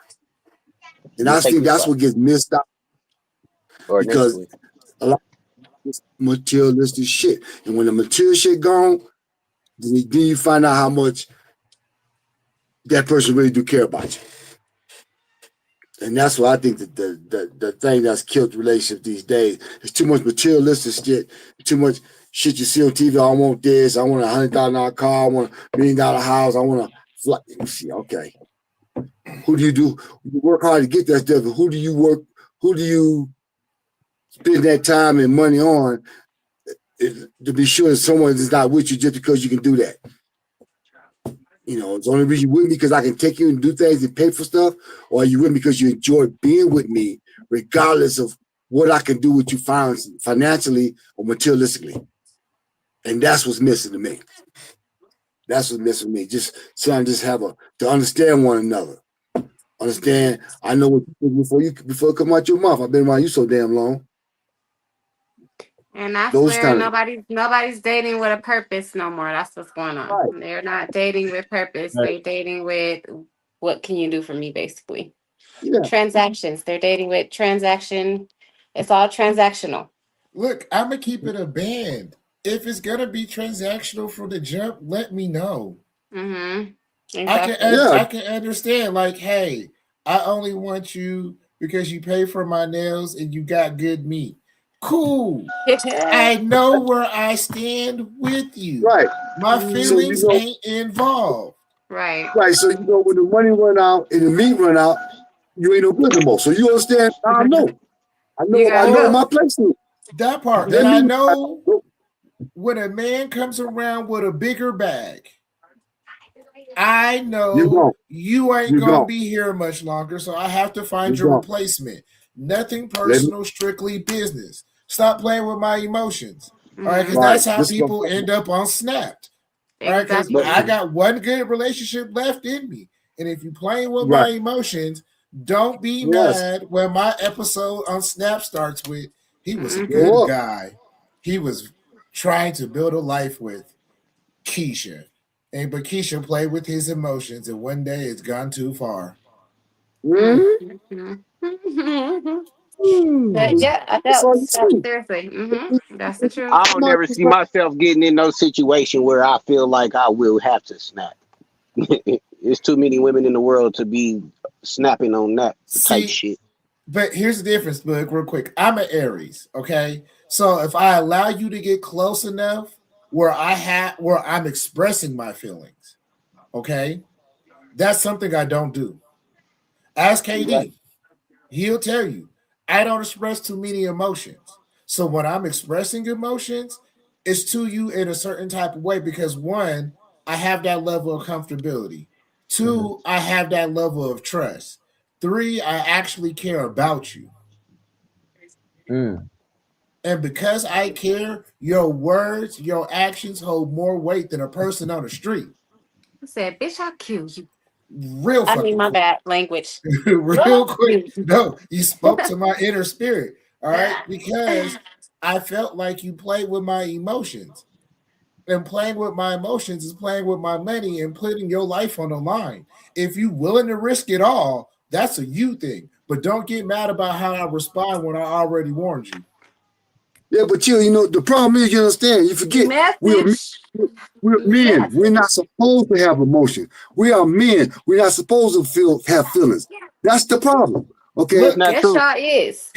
And Then I take think this that's spot what gets missed out or next to because it. a lot of this materialistic shit. And when the material shit gone, then you find out how much that person really do care about you. And that's what I think that the thing that's killed relationships these days. It's too much materialistic shit, too much shit you see on TV. I want this, I want $100,000 car, I want $1 million house, I want to fly. See, okay. Who do you do? You work hard to get that stuff. Who do you work? Who do you spend that time and money on to be sure that someone is not with you just because you can do that? It's only reason you're with me because I can take you and do things and pay for stuff, or are you with me because you enjoy being with me, regardless of what I can do with you financially or materialistically. And that's what's missing to me. That's what's missing to me. Just to understand one another. Understand, I know what you think before it come out your mouth. I've been around you so damn long. And I Those swear kind of nobody's dating with a purpose no more. That's what's going on. right. They're not dating with purpose. right. They're dating with what can you do for me, basically. Yeah. Transactions. They're dating with transaction. It's all transactional. Look, I'm gonna keep it a band. if it's gonna be transactional from the jump, let me know. Mm-hmm. I can Exactly. Yeah, I can understand. Like, hey, I only want you because you pay for my nails and you got good meat. Cool. I know where I stand with you. right. My So Mhm. you feelings know, ain't involved. Right. right. So you know, when the money run out and the meat run out, you ain't no good no more. So you understand? I know. You I gotta know what go. my place is. That part. Let And I me. know when a man comes around with a bigger bag, I You know gone. you ain't You gonna gone. be here much longer, so I have to You find your gone. replacement. Nothing Let me. personal, strictly business. Stop playing with my emotions. All right, because Mm-hmm. Right. that's how This is what I'm people talking end up on Snapped. All right, because But I Exactly. got one good relationship left in me. And if you're playing with about. my Right. emotions, don't be Yes. mad when my episode on Snap starts with he was a Mm-hmm. good Grow up. guy. He was trying to build a life with Keisha. And but Keisha played with his emotions, and one day it's gone too far. Mm-hmm. Mm-hmm. Mm-hmm. But Mm. yeah, That's all you adults. see. Seriously. Mm-hmm. That's the truth. I don't My never see myself getting in no situation where I feel like I will have to snap. There's too many women in the world to be snapping on that type See, shit. but here's the difference, Book, real quick. I'm an Aries, okay? So if I allow you to get close enough where I'm expressing my feelings, okay? That's something I don't do. Ask Right. KD. He'll tell you I don't express too many emotions. So when I'm expressing emotions, it's to you in a certain type of way because one, I have that level of comfortability. Mhm. Two, I have that level of trust. Three, I actually care about you. Mm. And because I care, your words, your actions hold more weight than a person on the street. I said, bitch, I'll kill you. Real I mean, fucking my quick. bad language. Real quick. No, you spoke to my inner spirit. All right. Because I felt like you played with my emotions. And playing with my emotions is playing with my money and putting your life on the line. If you willing to risk it all, that's a you thing. But don't get mad about how I respond when I already warned you. Yeah, but you know, the problem is, you understand, you forget, Message. we're men. We're not Message. supposed to have emotion. We are men. We're not supposed to have feelings. That's the problem. That's Okay. Look, not Yes, true. y'all is.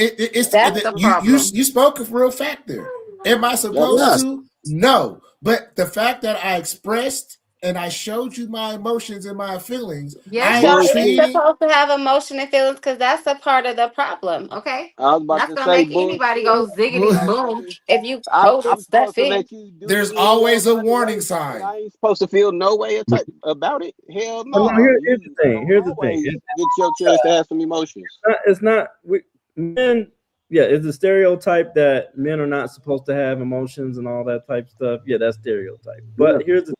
That's the problem. you spoke of real fact there. Am I That's supposed Yes. to? No. But the fact that I expressed and I showed you my emotions and my feelings, Yes, I am y'all is bullshit. treating supposed to have emotion and feelings because that's a part of the problem. Okay, I was about that's to gonna say make anybody bullshit, go ziggity boom motherfucker. if you I'm hold that supposed to feeling. let you do there's any always a kind of warning way, and sign. I ain't supposed to feel no way about it. Hell But no, no. here's the You thing. Here's the thing. always get your chance to have some emotions. It's not we men. Yeah, it's a stereotype that men are not supposed to have emotions and all that type of stuff. Yeah, that's stereotype. Yeah. But here's the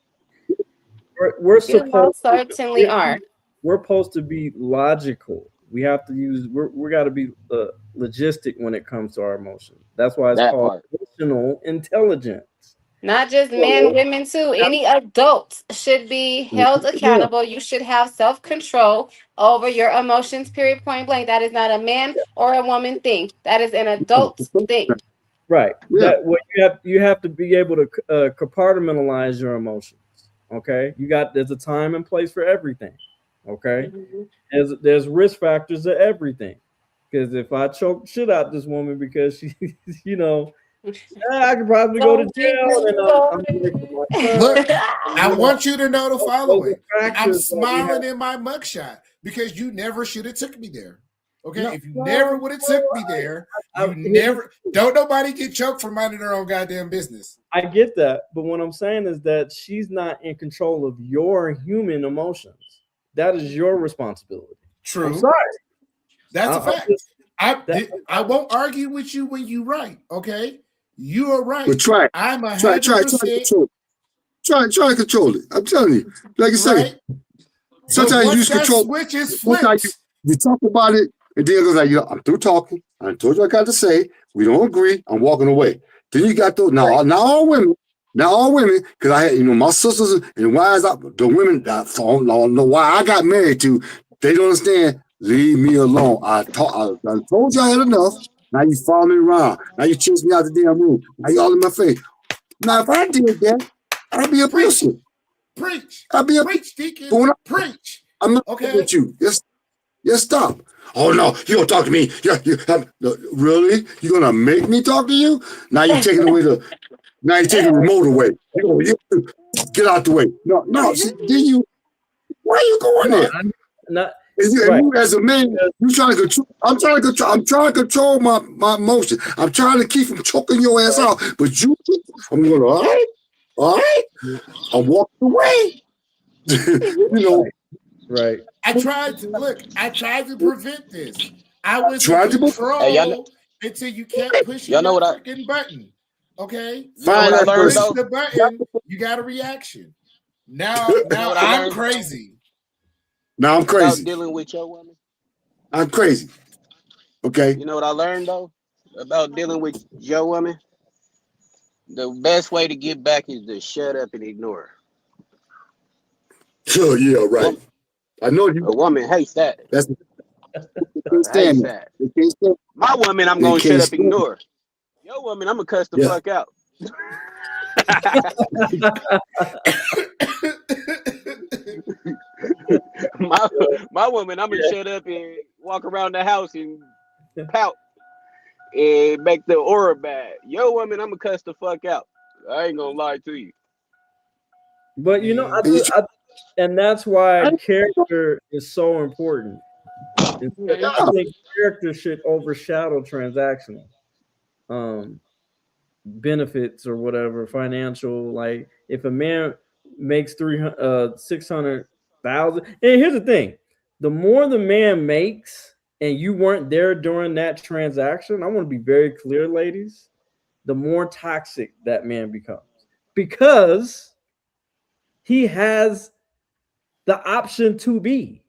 we're You supposed most to certainly are. we're supposed to be logical. We have to use we got to be logistic when it comes to our emotions. That's why it's That called part. emotional intelligence. Not just men, So women too. Any adult should be held yeah, accountable. You should have self control over your emotions, period, point blank. That is not a man or a woman thing. That is an adult thing. right. Yeah. That what you have to be able to compartmentalize your emotions. Okay, there's a time and place for everything. Okay, Mhm. there's risk factors to everything. Because if I choke shit out this woman because she, you know, I could probably go to Don't get jail me and I'm away from my son. started. Look, And, I you know, want you to know the those following. are I'm factors that we have. smiling in my mugshot because you never should have took me there. Okay, No, if you never no, would have no took me there, you here's never don't nobody get choked for minding their own goddamn business. I get that, but what I'm saying is that she's not in control of your human emotions. That is your responsibility. I'm True, sorry. that's a I'm fact. just that. I won't argue with you when you right. Okay, you are But right. try it. I'm a Try hundred to percent control it. Try to control it. I'm telling you. Like I say, right. But sometimes you once use that control. switch is Sometimes flipped, you talk about it, and then it goes like, I'm through talking. I told you I got to say. We don't agree. I'm walking away. Then you got those now all women, because I had my sisters and wives the women that I don't know why I got married to. They don't understand. Leave me alone. I told you I had enough. Now you follow me around. Now you chase me out the damn room. Now you all in my face. Now, if I did that, I'd be abusive. Preach. I'd be Preach, Deacon. But when Preach. I'm not Okay. with you. Yes, stop. Oh no, you don't talk to me. Really? You gonna make me talk to you? Now you're taking the remote away. Get out the way. No. See, why are you going there? I'm not. And you as a man, you trying to control. I'm trying to control my emotion. I'm trying to keep from choking your ass out. But I'm going, all right. I'm walking away. Right. I tried to prevent this. I was in Tried to control until you kept pushing Y'all know your what freaking button. Okay? You know what I When I learned pushed though? the button, you got a reaction. Now You know what I I'm learned crazy. Now I'm about crazy. dealing with your woman? I'm crazy. Okay. You know what I learned though about dealing with your woman? The best way to get back is to shut up and ignore her. Sure, yeah, right. I know you. A woman hates that. That's they can't Hates stand it. that. They can't stand it. My woman, I'm They gonna shut can't up and stand it. ignore. Your woman, I'm gonna cuss the Yeah. fuck out. my woman, I'm gonna shut up and walk around the house and pout and make the aura bad. Your woman, I'm gonna cuss the fuck out. I ain't gonna lie to you. But and that's why character is so important. I think character should overshadow transactional benefits or whatever financial. Like if a man makes 600,000, and here's the thing: the more the man makes, and you weren't there during that transaction, I want to be very clear, ladies. The more toxic that man becomes because he has the option to be.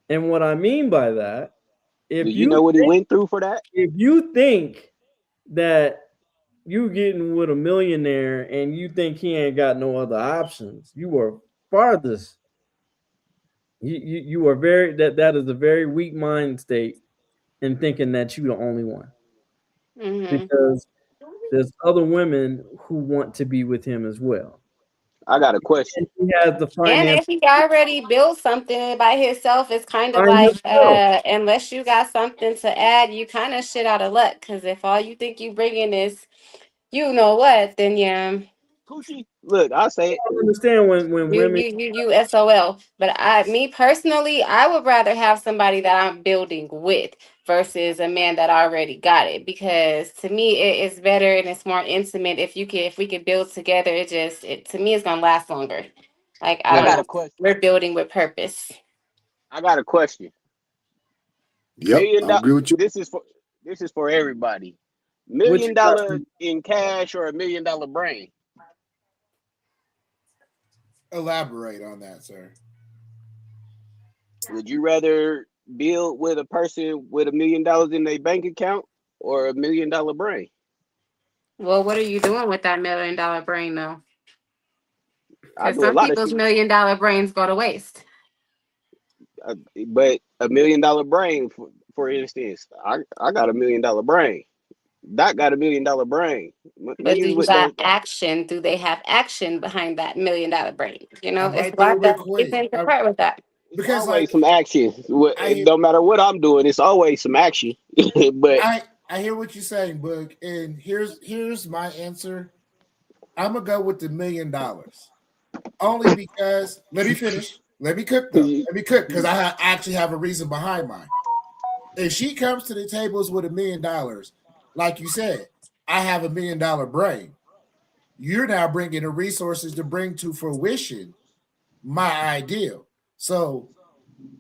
And what I mean by that, Do you know what he went through for that? if you think that you getting with a millionaire and you think he ain't got no other options, you are farthest. You are that is a very weak mind state in thinking that you the only one. Because there's other women who want to be with him as well. I got a question. And he has the And finance if he already built something by himself, it's kind of by like himself. unless you got something to add, you kind of shit out of luck. Because if all you think you bringing is you know what, then yeah, Coochie, look, I say it. I don't understand when women you SOL. But me personally, I would rather have somebody that I'm building with versus a man that already got it. Because to me, it's better and it's more intimate if we can build together. To me, it's gonna last longer. Like I I don't got know, a question. we're building with purpose. I got a question. Yep, I agree with you. This is for everybody. what Million you got dollar in cash or $1 million brain? Elaborate on that, sir. Would you rather build with a person with $1 million in their bank account or $1 million brain? Well, what are you doing with that $1 million brain though? I Because do a some lot of people's shit, $1 million brains go to waste. but $1 million brain, for instance, I got $1 million brain. Doc got $1 million brain. But do Niggas you with got those, action? Do they have action behind that $1 million brain? You know, I'm it's right a there lot that with gets Quay. into part with that. it's Because always like some action. I No matter what I'm doing, it's always some action. But I hear what you're saying, Boog, and here's my answer. I'm gonna go with the $1 million. Only because let me finish. Let me cook though. Let me cook because actually have a reason behind mine. If she comes to the tables with $1 million, like you said, I have $1 million brain. You're now bringing the resources to bring to fruition my ideal. So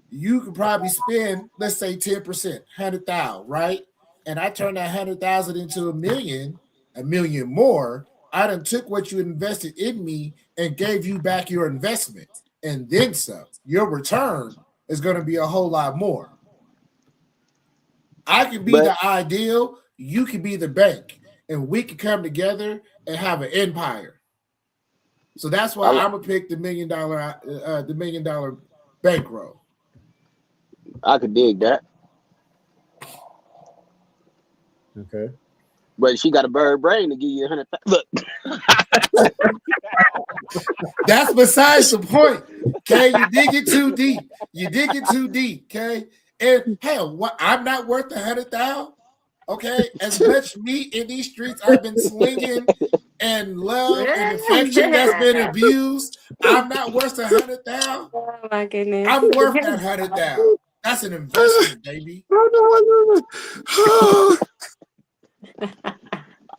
you could probably spend, let's say 10%, 100,000, right? And I turn that 100,000 into a million more. I done took what you invested in me and gave you back your investment, and then some. Your return is going to be a whole lot more. I can be but the ideal, you can be the bank, and we can come together and have an empire. So that's why I I'm gonna pick the $1 million bankroll. I could dig that. Okay. But she got a bird brain to give you 100. Look, That's besides the point. Okay, you dig it too deep. You dig it too deep. Okay, and hell, what? I'm not worth 100,000. Okay, as much meat in these streets I've been slinging, and love and affection that's been abused. I'm not worth 100,000. Oh my goodness. I'm worth that 100,000. That's an investment, baby.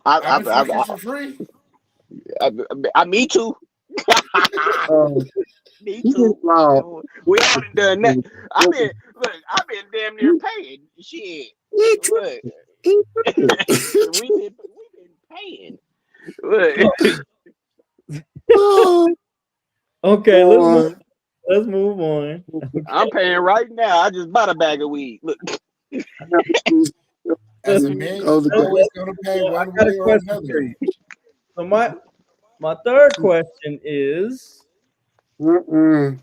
I've been fucking for free. Me too. Oh, Me you too. get loud. We haven't done that. I've been damn near paying. Shit. Me too. Look, Me too. we've been paying. Look. Oh, Okay, boy. let's move on. I'm paying right now. I just bought a bag of weed. Look. I got to choose As Let's, a man, you're always gonna pay I one got a way or question another. for you. So my third question is Mm-mm.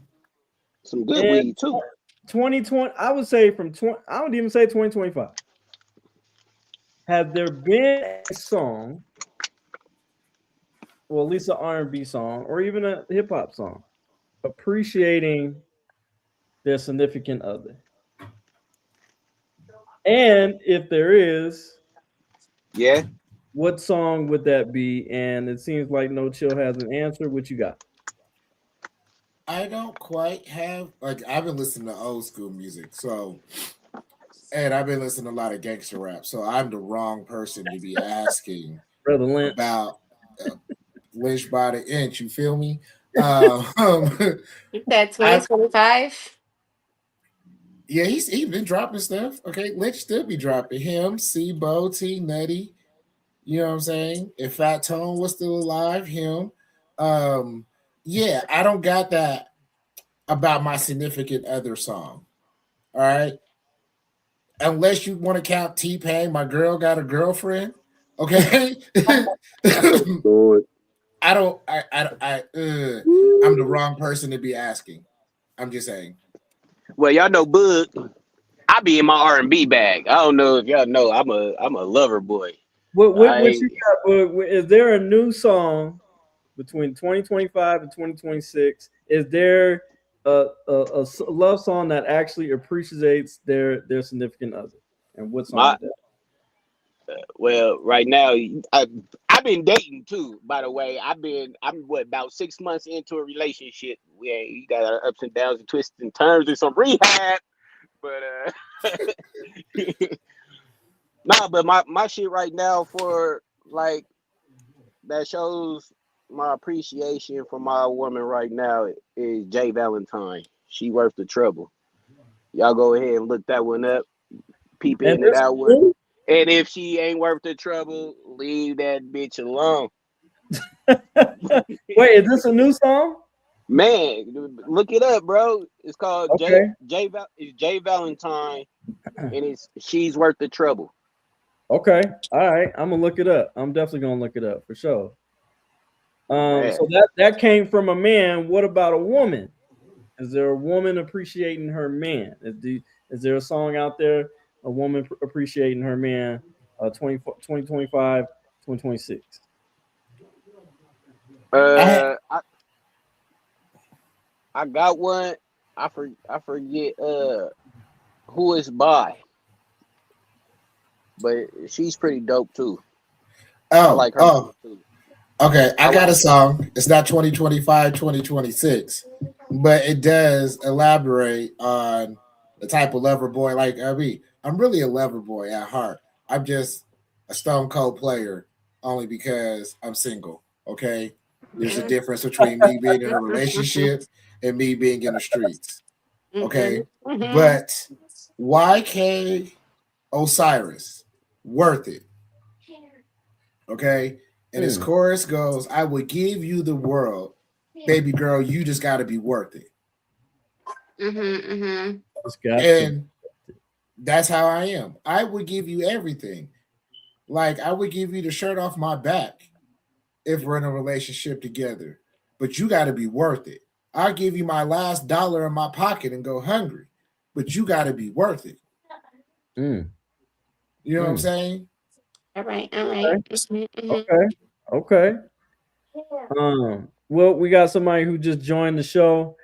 Some good in weed too. 2020, I would say from 20, I would even say 2025. Have there been a song, or at least an R&B song, or even a hip hop song, appreciating their significant other? And if there is, Yeah. what song would that be? And it seems like No Chill has an answer. What you got? I don't quite have like I've been listening to old school music, and I've been listening to a lot of gangster rap, so I'm the wrong person to be asking Brother Lynch. about uh, Lynch by the inch. You feel me? Um, You said I 2025? yeah, he's been dropping stuff. Okay, Lynch still be dropping him, C-Bo, T Nutty. You know what I'm saying? If Fat Tone was still alive, him. Um, yeah, I don't got that about my significant other song. All right. Unless you want to count T Pain, my girl got a girlfriend. Okay. Lord. I don't I'm the wrong person to be asking. I'm just saying. Well, y'all know Bug. I be in my R&B bag. I don't know if y'all know. I'm a lover boy. What I you got? Is there a new song between 2025 and 2026? Is there a love song that actually appreciates their significant other? And what song my is that? well right now I've been dating too. By the way, I'm what about 6 months into a relationship. We got our ups and downs and twists and turns and some rehab, but nah. But my shit right now for like that shows my appreciation for my woman right now is Jay Valentine. She worth the trouble. Y'all go ahead and look that one up. Peep And into this that one. new? And if she ain't worth the trouble, leave that bitch alone. Wait, is this a new song? Man, look it up, bro. It's called Okay. It's Jay Valentine, and it's she's worth the trouble. Okay. All right. I'm gonna look it up. I'm definitely gonna look it up for sure. Man, So that came from a man. What about a woman? Is there a woman appreciating her man? Is there a song out there, a woman appreciating her man, 2025, 2026? I uh, I, I got one. I forget who it's by, but she's pretty dope too. I oh, like her oh, shit too. okay. I I got like a song. It's not 2025, 2026, but it does elaborate on the type of lover boy. Like I'm really a lover boy at heart. I'm just a stone cold player only because I'm single. Okay. There's a difference between me being in a relationship and me being in the streets. Okay. But YK Osiris, worth it. Okay. And his Hmm. chorus goes, I would give you the world, baby girl, you just got to be worth it. It's got to. And that's how I am. I would give you everything. Like, I would give you the shirt off my back if we're in a relationship together, but you got to be worth it. I'll give you my last dollar in my pocket and go hungry, but you got to be worth it. Mm, You know what I'm mm. saying? All right. All right. Okay. Okay. Well, we got somebody who just joined the show.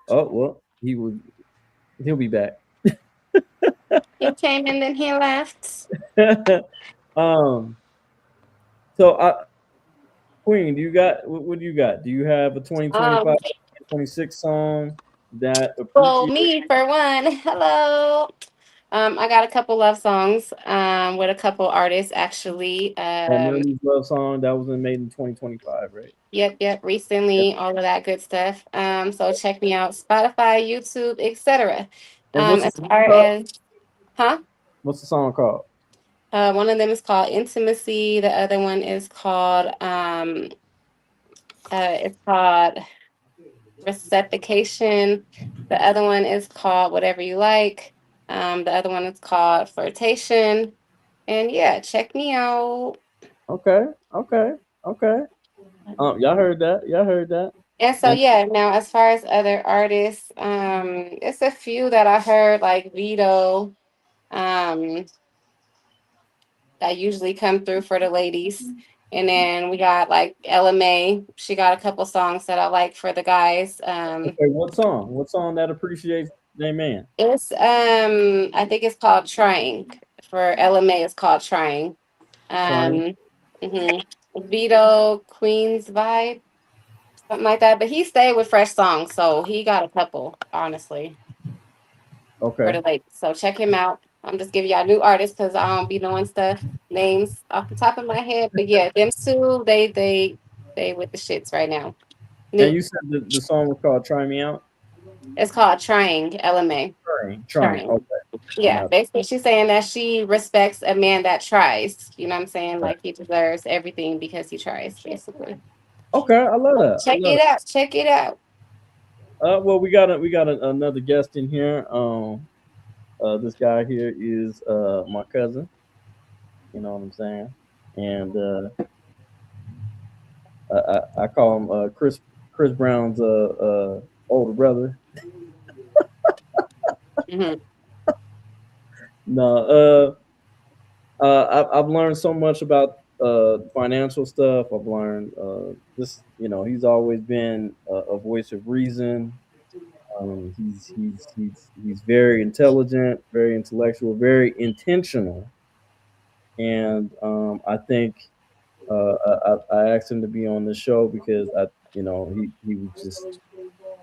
Oh, well, he'll be back. He came and then he left. um, so Queen, do you got what do you got? Do you have a 2025, Um, 26 song that well, appreciates me for one. Hello. I got a couple love songs with a couple artists actually. that Memories Love song that was made in 2025, right? Yep, Yep. recently, all of that good stuff. So check me out, Spotify, YouTube, etc. And what's the As song far called? as huh? What's the song called? One of them is called Intimacy. The other one is called it's called Reciprocation. The other one is called Whatever You Like. The other one is called Flirtation. And yeah, check me out. Okay, okay, okay. Y'all heard that? Y'all heard that? And so And yeah, now as far as other artists, it's a few that I heard like Vito, um, that usually come through for the ladies. And then we got like LMA. She got a couple songs that I like for the guys. okay, what song? What song that appreciates their man? It's I think it's called Trying. For LMA, it's called Trying. Trying. Um, mhm. Vito Queen's Vibe, something like that. But he stayed with Fresh Songs, so he got a couple, honestly, for Okay. the ladies. So check him out. I'm just giving y'all new artists because I don't be knowing stuff names off the top of my head. But yeah, them two, they with the shits right now. And New. you said the song was called "Try Me Out." It's called Trying, LMA. Trying. Trying. Okay, I'm Yeah, out. basically she's saying that she respects a man that tries. You know what I'm saying? Okay. Like he deserves everything because he tries, basically. Okay, I love So that. I check love it it. out. Check it out. Well, another guest in here. This guy here is my cousin. You know what I'm saying? And I call him Chris Brown's older brother. Hmm. No, I've learned so much about financial stuff. I've learned this. You know, he's always been a voice of reason. He's very intelligent, very intellectual, very intentional, and I think I asked him to be on the show because he was just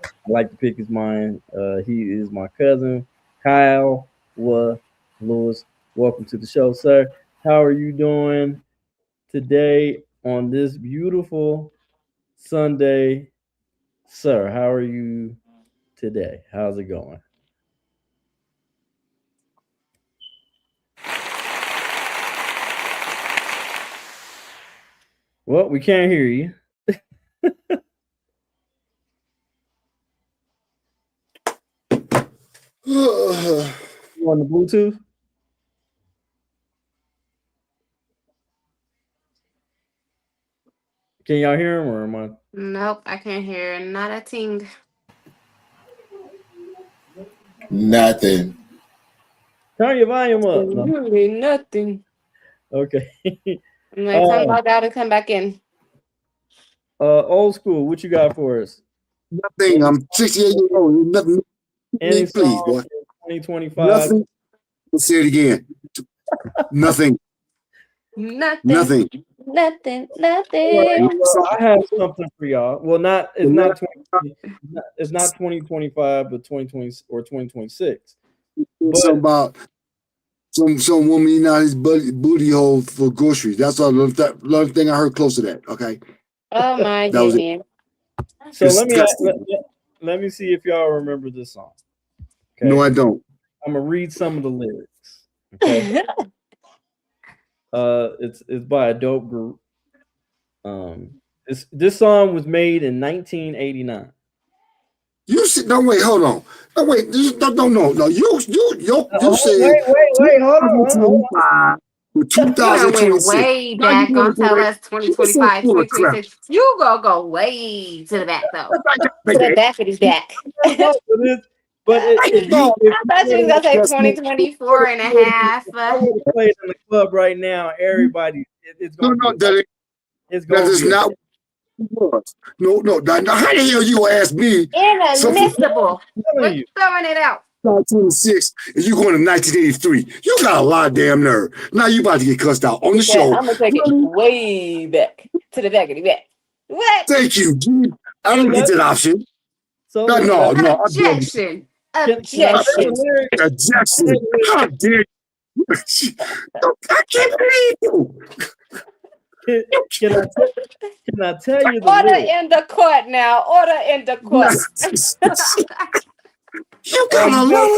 I like to pick his mind. He is my cousin, Kyle Lewis. Welcome to the show, sir. How are you doing today on this beautiful Sunday, sir? How are you today? How's it going? Well, we can't hear you. You on the Bluetooth? Can y'all hear him or am I? Nope, I can't hear not a ting. Nothing. Turn your volume up. No. Absolutely nothing. Okay. I'm like, time uh, log out and come back in. Old school. What you got for us? Nothing. Any I'm 68 years old. Nothing. any Please, song boy. in 2025? Nothing. Let's say it again. Nothing. Nothing. Nothing. Nothing. All right. Nothing. Well, I have something for y'all. Well, not it's not Nothing. 20. It's not 2025, but 2020 or 2026. Something But about some woman eating out his booty hole for groceries. That's all. The thing I heard close to that. Okay, Oh my that was it. goodness. so Disgusting. let me see if y'all remember this song. No, Okay, I don't. I'm gonna read some of the lyrics. Okay, it's by a dope group. This song was made in 1989. You said no. Wait, hold on. No, wait. No. You said Wait, hold on, hold 2025 to You done went 2026. way Now you back. want Gonna to go tell back? us You're so 2025, full of crap. 2026. You gonna go way to the back though. That's like that, To the baby. back of his back. on. No, But if No, you I thought you was gonna say that's no, 2024 and a half. I would have played in the club right now, everybody, it's no, gonna be a vibe. It's that gonna is be a not vibe. what it was. No. Now, how the hell you gonna ask me something Inadmissible. I'm telling We're you. throwing it out. 26 and you going to 1983? You got a lot of damn nerve. Now you about to get cussed out on the show. I'm gonna take it Really? way back to the back of the back. What? Thank you. I didn't get that option. So No. Objection. can I say the Objection. lyrics? Objection. How dare you? I can't believe you. Can I tell you the Order lyrics? in the court now. Order in the court. You got a You lot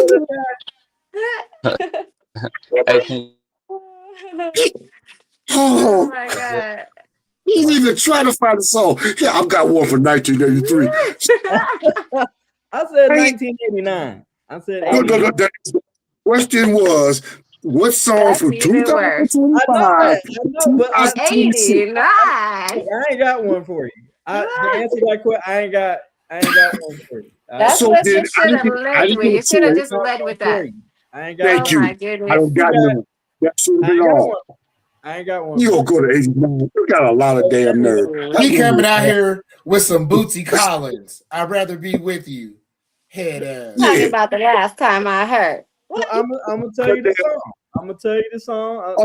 got of Hey, can Oh Oh, my god. he's even trying to find a song. Yeah, I've got one from 1983. I said 1989. I said No. 89. The question was, what song That's from even worse. I know 2025 that. I know, but I, 2026? 89. I ain't got one for you. To answer that question, I ain't got one for you. That's So what then you should have I led didn't with. get a You should have choice. just led with For that. you. I ain't got Thank Oh you. my I goodness. don't got none. That should have I been ain't got all. one. I ain't got one. You gonna go to 89. You got a lot of damn nerve. He coming out here with some Bootsy Collins. I'd rather be with you. Head ass. Talking Yeah. about the last time I heard. So I'm gonna tell you the song. I'm gonna tell you the song.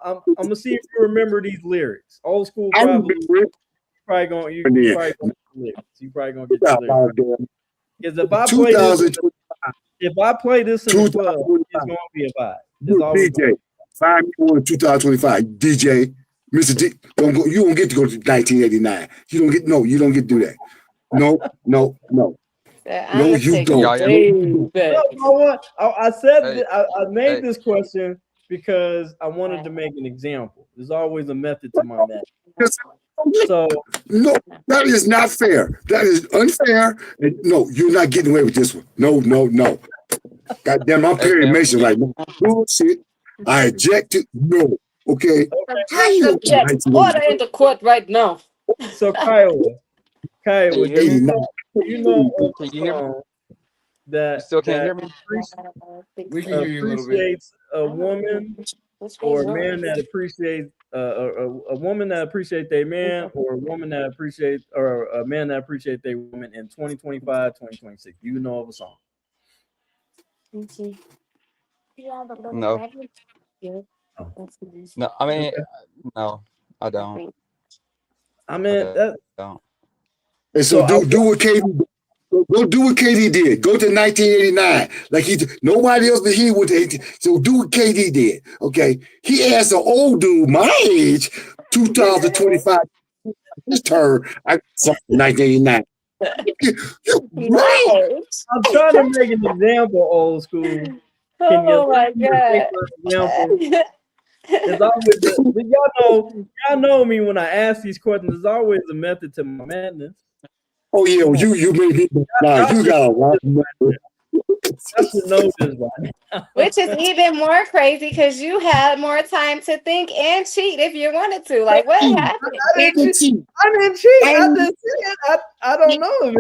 I'm gonna see if you remember these lyrics. Old school, I probably. remember it. You probably gonna get the lyrics. You probably gonna You get the got a lot lyrics. of damn. Because if I play this in the club, 2025. it's gonna be a vibe. It's always DJ. Find me one in 2025. DJ. Mr. D. You don't get to go to 1989. You don't get you don't get to do that. No. I'm No, gonna you take can don't. y'all hear me? way No, back. I said Hey, I made hey, this question because I wanted to make an example. There's always a method to my madness. So No, that is not fair. That is unfair. And no, you're not getting away with this one. No. God damn, I'm hey, Perry can Mason right now. Bullshit. I eject it. No. Okay. How Object, you object. Order in the court right now. Kiowa, can you do hear me? you know of Can a you hear me? song You still can't hear me? We can hear you a little bit. appreciates a woman or a man that appreciates a woman that appreciates their man, or a woman that appreciates, or a man that appreciates their woman in 2025, 2026? Do you know of a song? No, Oh, no. I mean, okay. no, I don't. I I mean that. don't. And So so do what Katie go do what KD did. Go to 1989. Like nobody else but he went to 18. So do what KD did. Okay. He asked an old dude my age, 2025, his turn. I saw 1989. Right? Nice. I'm trying to make an example, old school. Can you Oh my think god. of an example? There's always y'all know me when I ask these questions. There's always a method to my madness. Oh yeah, well, you made me now. You got a lot of money. I should know this by now. Which is even more crazy because you had more time to think and cheat if you wanted to. Like, what happened? I didn't cheat. I just said I don't know.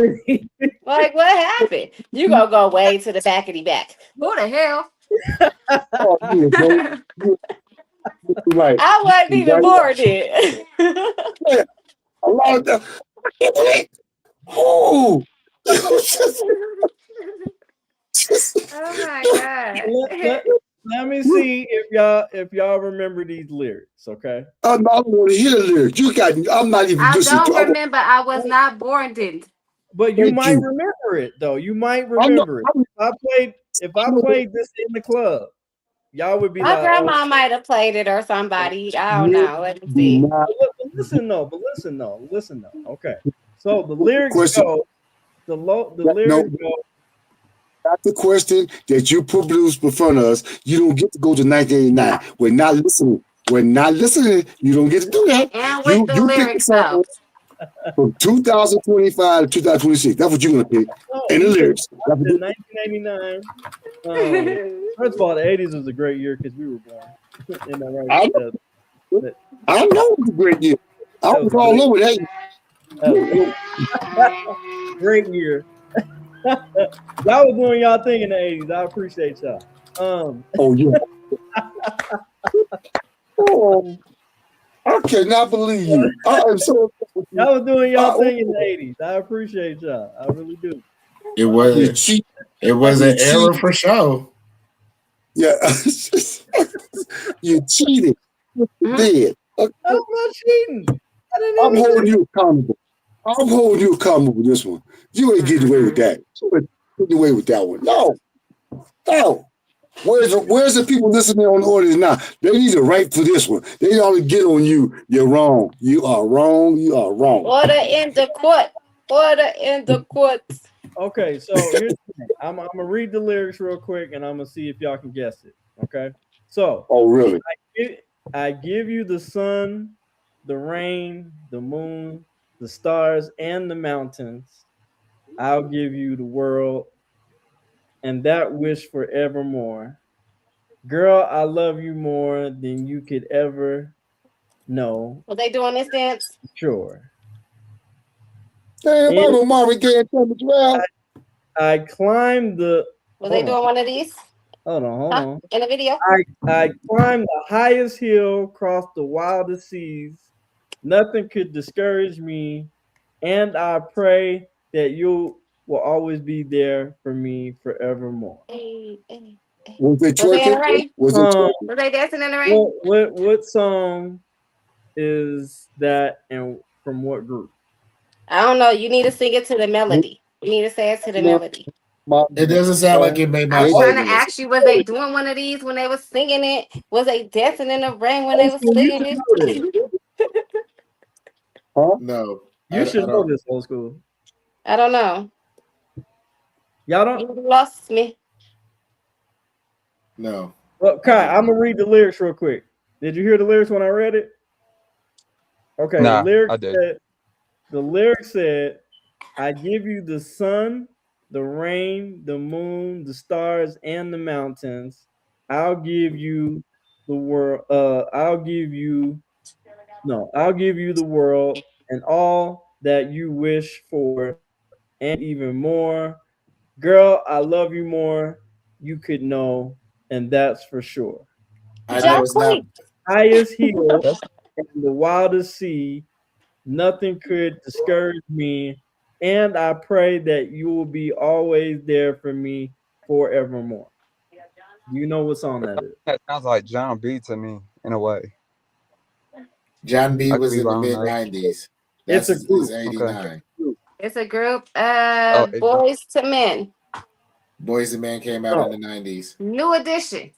Like, what happened? You gonna go way to the back of the back. Who the hell? Oh, yeah, bro. You're right. I wasn't even Right. bored yet. Yeah, a lot of them. Oh. Oh my god. Let me see if y'all remember these lyrics, okay? I don't want to hear the lyrics. I'm not even I listening don't to it. remember. I was not born then. But you Thank might you. remember it though. You might I'm not, remember it. If I played this in the club, y'all would be My like, "Oh, grandma might have played it or somebody. I don't know. Let me see. not but listen though. Okay, so the lyrics question. go. The No, lyrics go. not the question that you produced in front of us. You don't get to go to 1989. We're not listening. You don't get to do that. And with the You pick a lyrics though. song from 2025 to 2026. That's what you're gonna pick. No, And the lyrics. That's what in 1989. First of all, the 80s was a great year because we were born. Isn't that right? I know it's a great year. I was all over that. Great year. Y'all was doing y'all thing in the 80s. I appreciate y'all. Oh, yeah. Oh, I cannot believe you. I am so. Y'all was doing y'all thing in Oh, the 80s. I appreciate y'all. I really do. It you was cheat. it was You an error cheat. for sure. Yeah. You cheated. You did. Okay. I'm not cheating. I didn't I'm even holding do you accountable. I'm holding you accountable with this one. You ain't getting away with that. You ain't getting away with that one. No. No. Where's the people listening on the audience now? They need to write for this one. They ought to get on you. You're wrong. You are wrong. You are wrong. Order in the court. Order in the court. Okay, so here's the thing. I'm gonna read the lyrics real quick, and I'm gonna see if y'all can guess it. Okay, so Oh, really? I give you the sun, the rain, the moon, the stars, and the mountains. I'll give you the world, and that wish forevermore. Girl, I love you more than you could ever know. Was they doing this dance? Sure. Damn, I And know Marvin Gaye and Tammy Terrell. I climbed the. Was they doing one of these? Hold on. In the video? I climbed the highest hill, crossed the wildest seas. Nothing could discourage me, and I pray that you will always be there for me forevermore. Hey, hey, hey. Was they Was they in the twerking? rain? Was it twerking? Was they dancing in the rain? What song is that, and from what group? I don't know. You need to sing it to the melody. You need to say it to the melody. It doesn't sound like it made my I'm trying to playlist. ask you, was they doing one of these when they was singing it? Was they dancing in the rain when they Old was school, you should singing know this. it? Huh? No, You should I know don't. this, old school. I don't know. Y'all don't. You lost me. No. Well, Kai, I'm gonna read the lyrics real quick. Did you hear the lyrics when I read it? Okay, Nah, I did. the lyrics said, I give you the sun, the rain, the moon, the stars, and the mountains. I'll give you the world. I'll give you the world and all that you wish for, and even more. Girl, I love you more. You could know, and that's for sure. I know Jack it's not. Queen. Highest hill That's and the wildest sea, nothing could discourage me, and I pray that you will be always there for me forevermore. Do you know what song that is? that sounds like John B to me in a way. John B I could was be in the wrong mid though. '90s. It's That's a is group. Okay. '89. It's a group. Oh, it don't. Boys to Men. Boys and Men came out in No, the '90s. New Edition.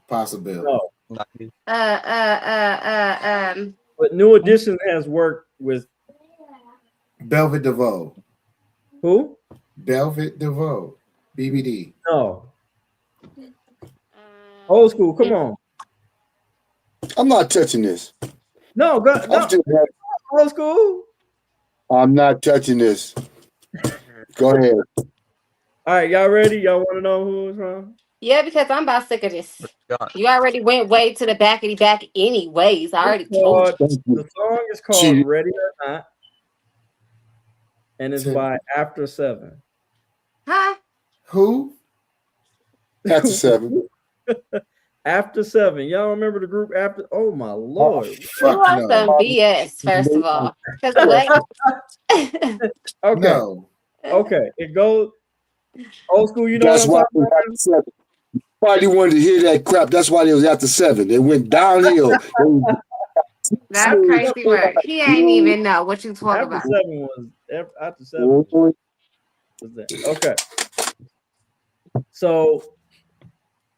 Possible. no. 90s. But New Edition has worked with Velvet DeVoe. who? Velvet DeVoe. BBD. No. Old school. Come on. I'm not touching this. No, go, I'm no. still. Old school. I'm not touching this. Go ahead. All right, y'all ready? Y'all want to know who it's from? Yeah, because I'm about sick of this. God. You already went way to the backity back anyways. I already told you. Thank you. The song is called Cheated. Ready or Not, and it's by After Seven. Huh? Who? After 7. After Seven. Y'all remember the group After? Oh my Oh, lord. You Fuck are some no. BS, first of all. Because the way Okay. No. Okay. It goes old school. You know what That's I'm why talking it was about? after 7. Nobody wanted to hear that crap. That's why it was after 7. They went downhill. that's crazy work. He ain't even know what you talk After about. Seven was After Seven was that. Okay. So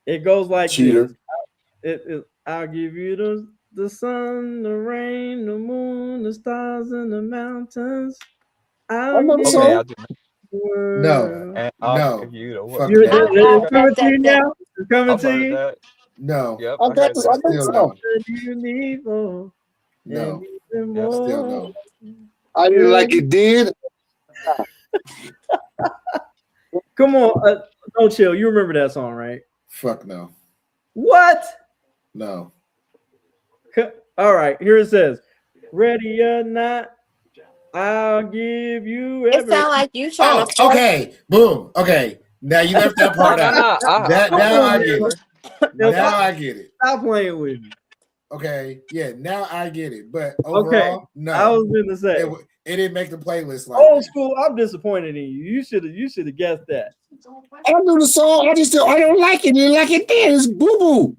it goes like Cheater. this. I'll give you the sun, the rain, the moon, the stars, and the mountains. I I'll remember give Okay, you song. I do. the No. world. And I'll No. give you the what? Fuck You're, no. it's coming to you now. It's coming I've to heard you. that. No. Yep, I I got heard this. I that. know Still song. no. And you need more and No. even Yep. Still more. no. I didn't like Girl, it then. come on, no chill. You remember that song, right? Fuck no. What? No. All right, here it says, "Ready or not, I'll give you It everything. sounds like you trying to force. okay, boom. Okay, now you left that part No, out. no, That I'm now with I you, get Amber. it. If Now I I get it. stop playing with me. Okay, yeah, now I get it. But Okay. overall, I no, was gonna say it didn't make the playlist like old that. school. I'm disappointed in you. You should have guessed that. I knew the song. I don't like it. You like it then. It's boo boo.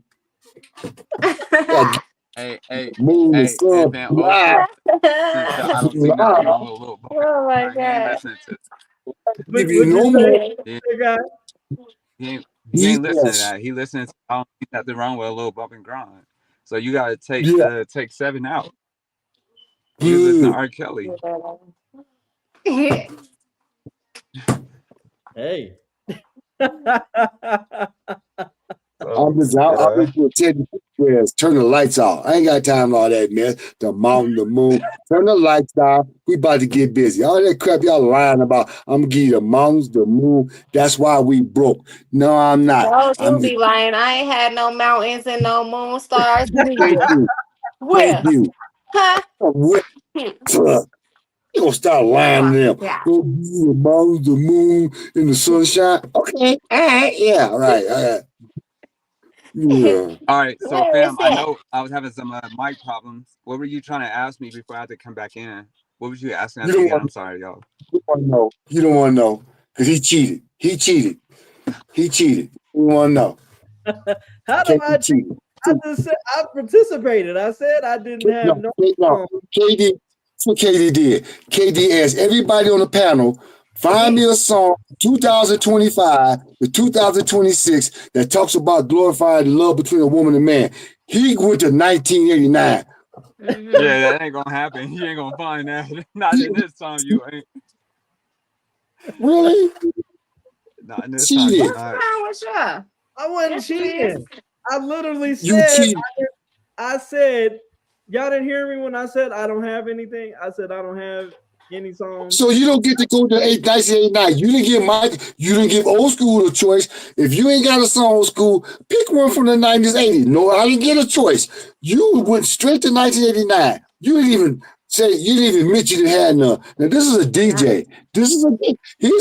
Hey, Moon and sun. man, old school. Blah, I don't see nothing blah. wrong with a little bump. Oh my He ain't god. listening to. What Give you would you no say, more guy? He ain't listening to BS. that. He listening to I don't see nothing wrong with a little bump and grind. So you gotta Yeah, take 7 out. You listen to good. R. Kelly. Hey. So I'm just for Teddy Bears. Turn the lights off. I ain't got time for all that mess. The mountain, the moon. Turn the lights off. We about to get busy. All that crap y'all lying about. I'm gonna give you the mountains, the moon. That's why we broke. No, I'm not. No, I'm you just be lying. I ain't had no mountains and no moon stars thank neither. you. Thank Where? you. Huh? What? Hmm. You gonna start lying to them. Yeah. Go give you the mountains, the moon, and the sunshine. Okay. All right. Yeah. All right. All right. Yeah. all right, so Where is fam, I it? know I was having some mic problems. What were you trying to ask me before I had to come back in? What was you asking You at the don't beginning? want. I'm sorry, y'all. You don't want to know. You don't want to know because he cheated. He cheated. He cheated. You want to know? How do I KD cheat? cheated. I just said I participated. I said I didn't have No, no no. song. KD. That's what KD did. KD asked everybody on the panel, find Me. me a song 2025 to 2026 that talks about glorifying the love between a woman and man. He went to 1989. Mm-hmm. Yeah, that ain't gonna happen. You ain't gonna find that. Not in this song, you ain't. Really? Not in this song, you Cheated. What's not. wrong with you? I wasn't Yes, it is. cheating. I literally You said cheated. I said y'all didn't hear me when I said I don't have anything. I said I don't have any songs. So you don't get to go to 1989. You didn't give Mike, you didn't give old school a choice. If you ain't got a song old school, pick one from the 90s, 80s. No, I didn't get a choice. You went straight to 1989. You didn't even say, you didn't even admit you didn't have none. Now this is a DJ. He's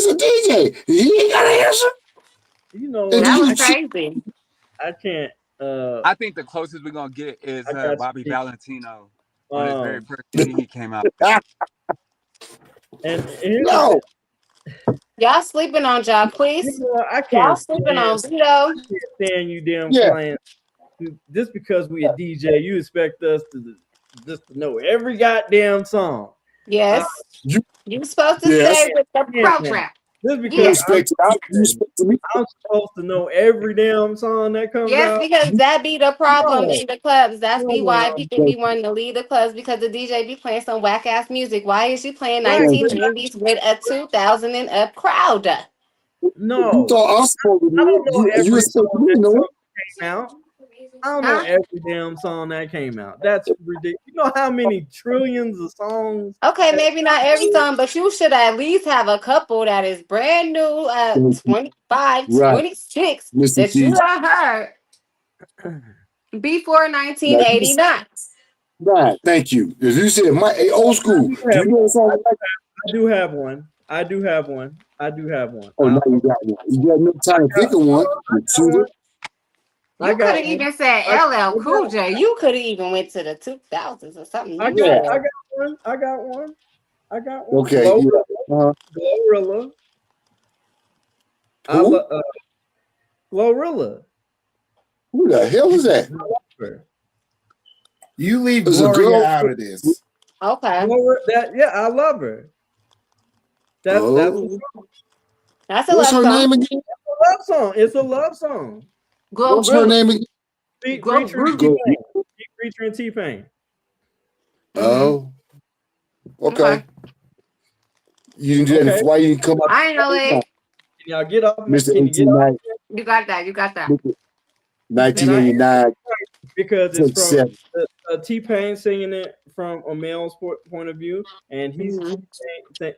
a DJ. He ain't got an answer. You know And what? do That was you cheat? crazy. I can't. I think the closest we're gonna get is I got Bobby you. Valentino on his very first CD he came out. And here's the thing. No. Y'all sleeping on You Jacquees. know, I Y'all can't sleeping stand on Vito. you damn Yeah. playing. Just because we a DJ, you expect us to just to know every goddamn song. Yes. You, You supposed to yes. stay with the Yeah, man. program. Just You because Yes. expect you expect me. I'm supposed to know every damn song that comes Yes, out. because that be the problem No, in the clubs. That's be why no. people be wanting to leave the clubs because the DJ be playing some whack ass music. Why is you playing Right, Thank but you. 1990s with a 2000 and up crowd? You no, thought I was supposed to I know don't it. know You every expect song me to know it. that came out. I don't know Huh? every damn song that came out. That's ridiculous. You know how many trillions of songs? Okay, maybe not every song, but you should at least have a couple that is brand new at Thank you. 25, Right, 26 Mr. that you DJ. have heard before Now, you 1989. right, thank you. As you said, my old I school. do Do have you know a song like? I do have one. I do have one. I do have one. Oh, now you got one. You got no time to think of one. You cheated. I You could got have one. even said I LL Cool got J. You could have even went to the 2000s or something. I You got could Yeah. I have. got one. I got one. I got one. Okay. Yeah. Glorilla. I Who? love Glorilla. Who the hell is that? I love her. You leave There's a Gloria girl. out of this. Okay. Yeah, I love her. That's a Oh, That's a what's love her song. name again? love song. It's a love song. What's her Glorilla. name again? Featuring T Glorilla. Go. Pain. Featuring T Pain. Mm-hmm. Oh, okay. Okay. You didn't do Okay. that. Why you didn't come up, I ain't know it. Can y'all get off? Mr. Can you get off? 1890, You got that. You got that. Mr. And I 1989, because it's from 27. T Pain singing it from a male's point of view, and Mhm.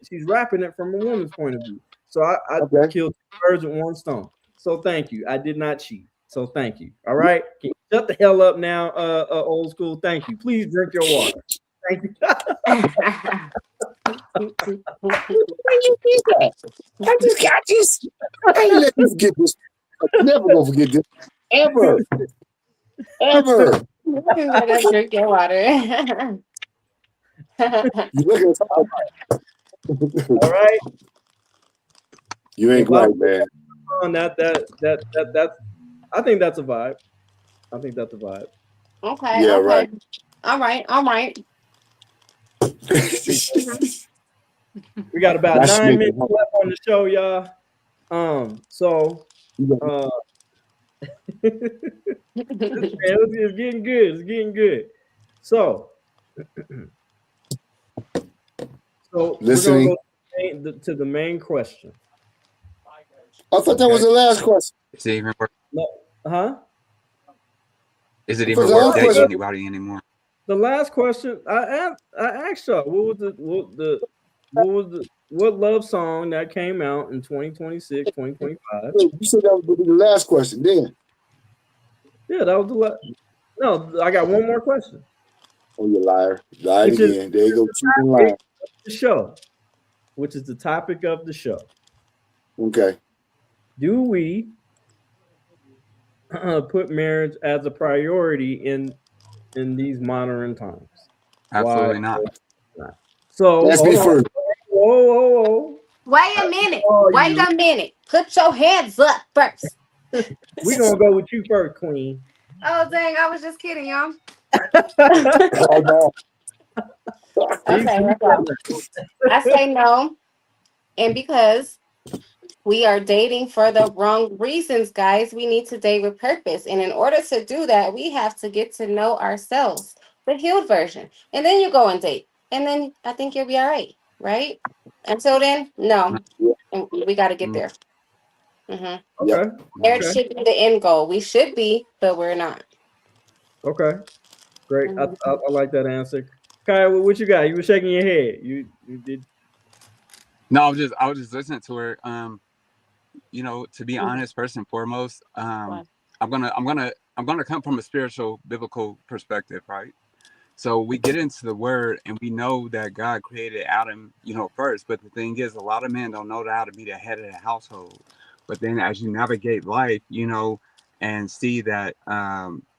she's rapping it from a woman's point of view. So I Okay. killed two birds with one stone. So thank you. I did not cheat. So thank you. All right. Can you shut the hell up now, old school? Thank you. Please drink your water. Thank you. you did that? I ain't let you forget this. I'm never gonna forget this. Ever. Ever. You better drink your water. You look at All right. You ain't If I'm right, man. on that's I think that's a vibe. I think that's a vibe. Okay, Yeah, right. okay. All right, all right. Mhm. We got about That should 9 minutes left on the show, y'all. So uh it's getting good. It's getting good. So so we're gonna listening. go to the main question. I thought that was Okay. the last question. Is it even worth? No, huh? Is it I thought even the worth last dating question. anybody anymore? The last question I asked y'all what love song that came out in 2026, 2025? You said that was gonna be the last question. Then, Yeah, that was the last. No, I got one more question, oh, you liar, lied which is again. There you go, cheating, topic lying. of the show, which is the topic of the show. Okay. Do we put marriage as a priority in these modern times? Why Absolutely not. not? So Ask me hold on. first. Whoa. Wait I a minute. saw Wait you. a minute. Put your hands up first. We're gonna go with you first, Queen. Oh dang, I was just kidding, y'all. Oh no. She Okay, let's said go. I say no, and because we are dating for the wrong reasons, guys. We need to date with purpose. And in order to do that, we have to get to know ourselves, the healed version. And then you go and date. And then I think you'll be all right, right? Until then, no. Yeah. And we got to get Mm, there. Hmm. Yep. okay. Marriage Okay. should be the end goal. We should be, but we're not. Okay. Great. I, Mhm. I, I like that answer. Kai, what you got? You were shaking your head. You did. no, I was just listening to her. To be honest, first and foremost, I'm gonna come from a spiritual, biblical perspective, right? So we get into the word and we know that God created Adam, first. But the thing is, a lot of men don't know how to be the head of the household. But then as you navigate life, and see that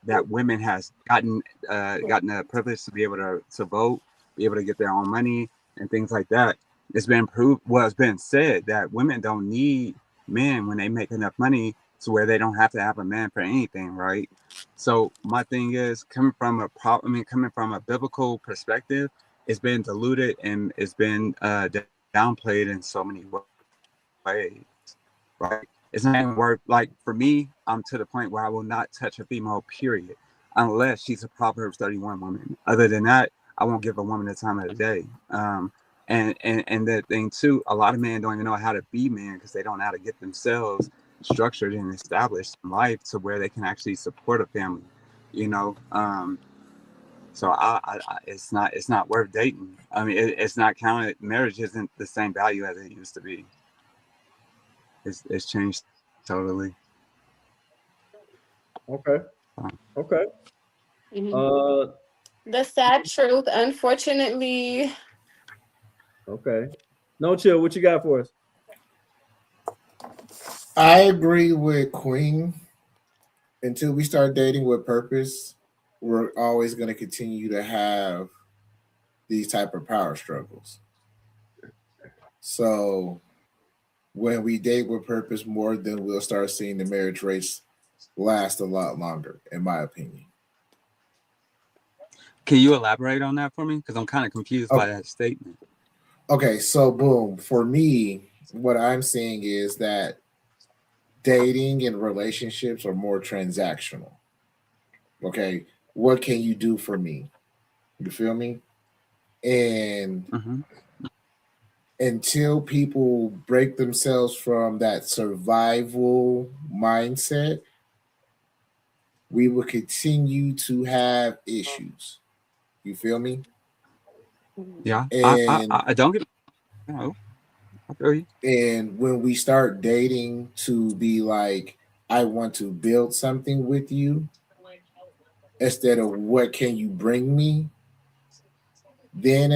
that women has gotten the privilege to be able to vote, be able to get their own money and things like that. It's been proved. Well, it's been said that women don't need men when they make enough money to where they don't have to have a man for anything, right? So my thing is coming from a biblical perspective, it's been diluted and it's been downplayed in so many ways, right? It's not even worth, like, for me, I'm to the point where I will not touch a female, period, unless she's a Proverbs 31 woman. Other than that, I won't give a woman the time of the day. And the thing too, a lot of men don't even know how to be men because they don't know how to get themselves structured and established in life to where they can actually support a family, you know. So it's not worth dating. I mean, it's not counted. Marriage isn't the same value as it used to be. It's changed totally. Okay. Okay. Mhm. Uh. The sad truth, unfortunately. Okay. No chill. What you got for us? I agree with Queen. Until we start dating with purpose, we're always going to continue to have these type of power struggles. So when we date with purpose more, then we'll start seeing the marriage rates last a lot longer, in my opinion. Can you elaborate on that for me? Because I'm kind of confused by Okay, that statement. okay, so boom. For me, what I'm seeing is that dating and relationships are more transactional. Okay, what can you do for me? You feel me? And Hmm. until people break themselves from that survival mindset, we will continue to have issues. You feel me? Yeah, And I don't get. I feel you. when we start dating to be like, I want to build something with you instead of what can you bring me, then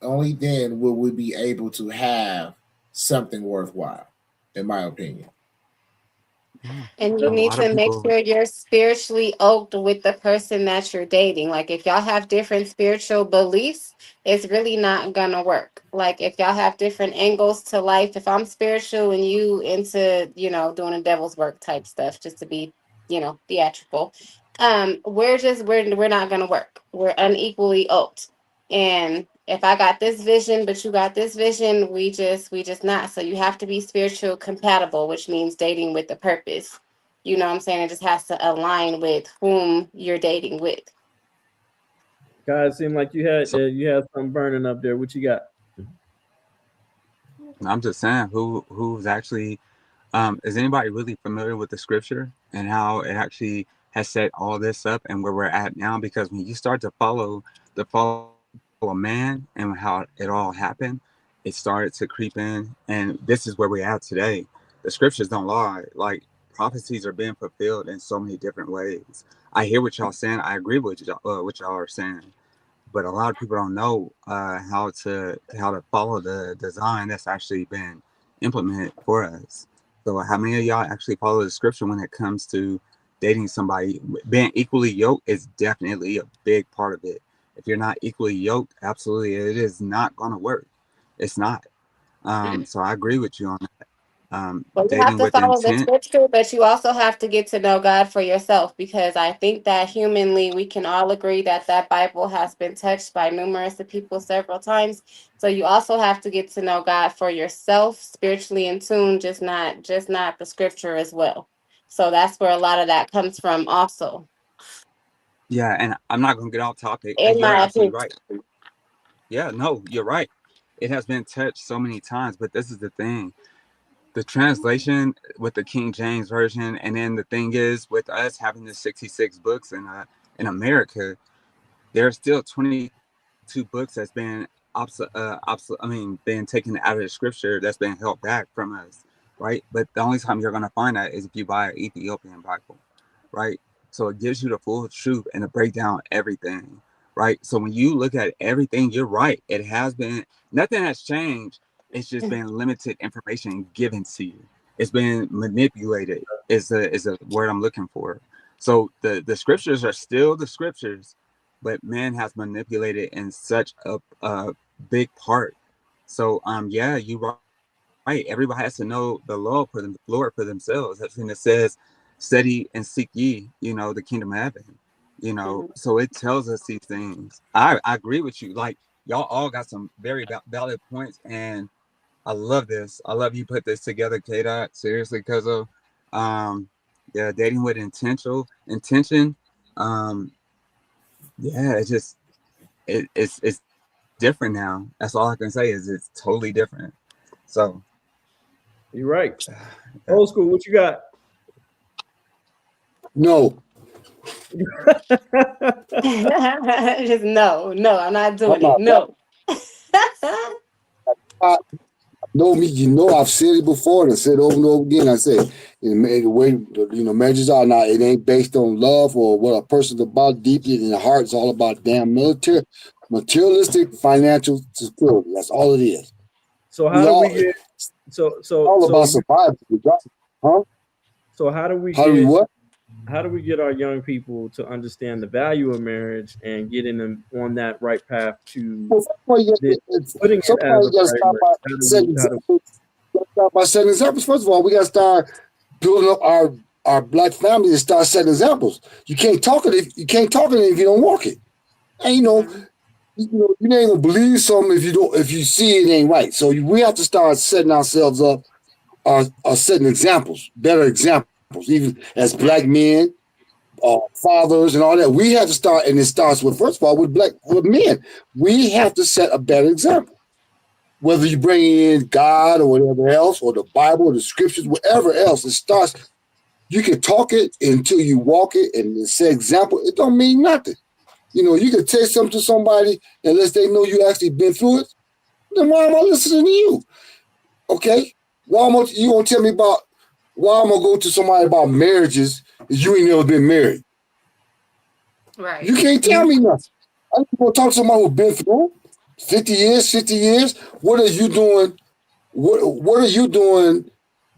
only then will we be able to have something worthwhile, in my opinion. Yeah. And A you need lot of to make people. sure you're spiritually oaked with the person that you're dating. Like if y'all have different spiritual beliefs, it's really not gonna work. Like if y'all have different angles to life, if I'm spiritual and you into, doing a devil's work type stuff, just to be, theatrical, we're not gonna work. We're unequally oaked. And if I got this vision, but you got this vision, we just not. So you have to be spiritual compatible, which means dating with a purpose. You know what I'm saying? It just has to align with whom you're dating with. Guys, seem like So you had something burning up there. What you got? I'm just saying, who's actually is anybody really familiar with the scripture and how it actually has set all this up and where we're at now? Because when you start to follow a man and how it all happened, it started to creep in, and this is where we're at today. The scriptures don't lie. Like prophecies are being fulfilled in so many different ways. I hear what y'all saying. I agree with what y'all are saying, but a lot of people don't know how to follow the design that's actually been implemented for us. So, how many of y'all actually follow the scripture when it comes to dating somebody? Being equally yoked is definitely a big part of it. If you're not equally yoked, absolutely, it is not going to work. It's not. So, I agree with you on that. Well, you have Dating to with follow the intent. scripture, but you also have to get to know God for yourself because I think that humanly we can all agree that that Bible has been touched by numerous of people several times. So you also have to get to know God for yourself, spiritually in tune, just not the scripture as well. So that's where a lot of that comes from, also, Yeah, and I'm not going to get off topic. in You're my absolutely opinion. right. Yeah, no, you're right. It has been touched so many times, but this is the thing. The translation with the King James version, and then the thing is with us having the 66 books in America, there's still 22 books that's been been taken out of the scripture that's been held back from us, right? But the only time you're gonna find that is if you buy an Ethiopian Bible, right? So it gives you the full truth and to break down everything, right? So when you look at everything, you're right. It has been nothing has changed. It's just been limited information given to you. It's been manipulated. Is a word I'm looking for. So the scriptures are still the scriptures, but man has manipulated in such a big part. So yeah, you're right. Everybody has to know the Lord for themselves. That's when it says, "Study and seek ye," the kingdom of heaven. So it tells us these things. I agree with you. Like y'all all got some very valid points, and I love this. I love you put this together, K Dot. Seriously, because of yeah, dating with intention. Um, yeah, it's different now. That's all I can say is it's totally different. So You're right. yeah. Old school. What you got? No, Just no, no, I'm not I'm doing it. not. No. I know me. You know, I've said it before, and I said it over and over again. I said, the way marriages are now, it ain't based on love or what a person's about deeply in the heart. It's all about damn materialistic financial security. That's all it is. So how We do we all get so so all so about you survival. Huh? so how do we How do we get what? how do we get our young people to understand the value of marriage and getting them on that right path to Well, first of all, the, putting it as somebody a got to start priority? by How do setting we how do examples. Start by setting examples. First of all, we got to start building up our black family and start setting examples. You can't talk it if you don't walk it. And Mhm. you ain't gonna believe something if you see it ain't right. So we have to start setting ourselves up or setting examples, better examples, even as black men, fathers, and all that. We have to start, and it starts with first of all with men. We have to set a better example. Whether you bring in God or whatever else, or the Bible, or the scriptures, whatever else, it starts. You can talk it until you walk it, and set example. It don't mean nothing. You can tell something to somebody unless they know you actually been through it. Then why am I listening to you? Okay, you gonna tell me about why I'm gonna go to somebody about marriages if you ain't never been married? Right. You can't tell me nothing. I'm gonna talk to somebody who's been through it. 50 years, 60 years. What are you doing? What are you doing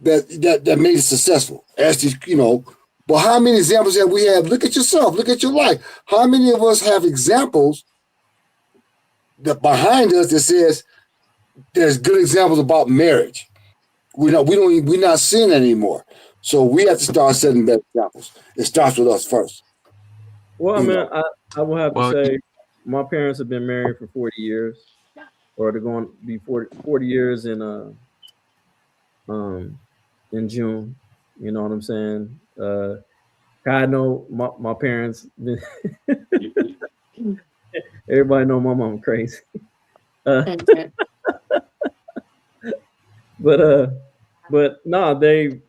that made it successful? As these, but how many examples have we had? Look at yourself. Look at your life. How many of us have examples that behind us that says there's good examples about marriage? We're not seeing it anymore. So we have to start setting better examples. It starts with us first. Well, I You mean, know. I will have to Well, say my parents have been married for 40 years, or they're going to be 40 years um in June. You know what I'm saying? I know my parents. Everybody know my mom crazy. Uh, Mhm. but no, they've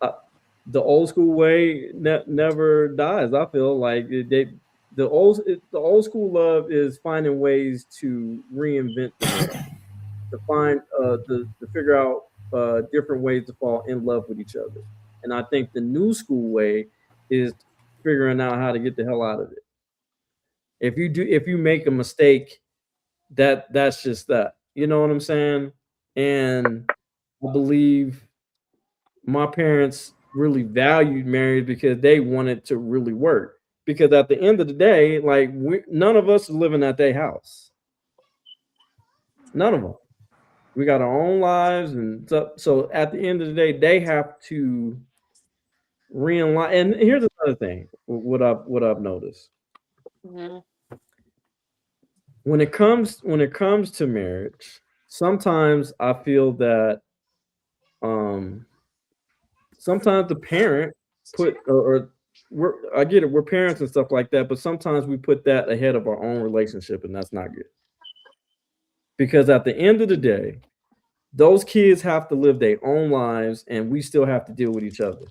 uh, the old school way never dies. I feel like the old school love is finding ways to reinvent the marriage, to find to figure out different ways to fall in love with each other. And I think the new school way is figuring out how to get the hell out of it. If you make a mistake, that's just that. You know what I'm saying? And I believe my parents really valued marriage because they wanted to really work. Because at the end of the day, like none of us are living at their house. None of them. We got our own lives, and so at the end of the day, they have to realign. And here's another thing: what I've noticed Mhm. when it comes to marriage, sometimes I feel that um sometimes the parent put or I get it, we're parents and stuff like that, but sometimes we put that ahead of our own relationship, and that's not good. Because at the end of the day, those kids have to live their own lives, and we still have to deal with each other.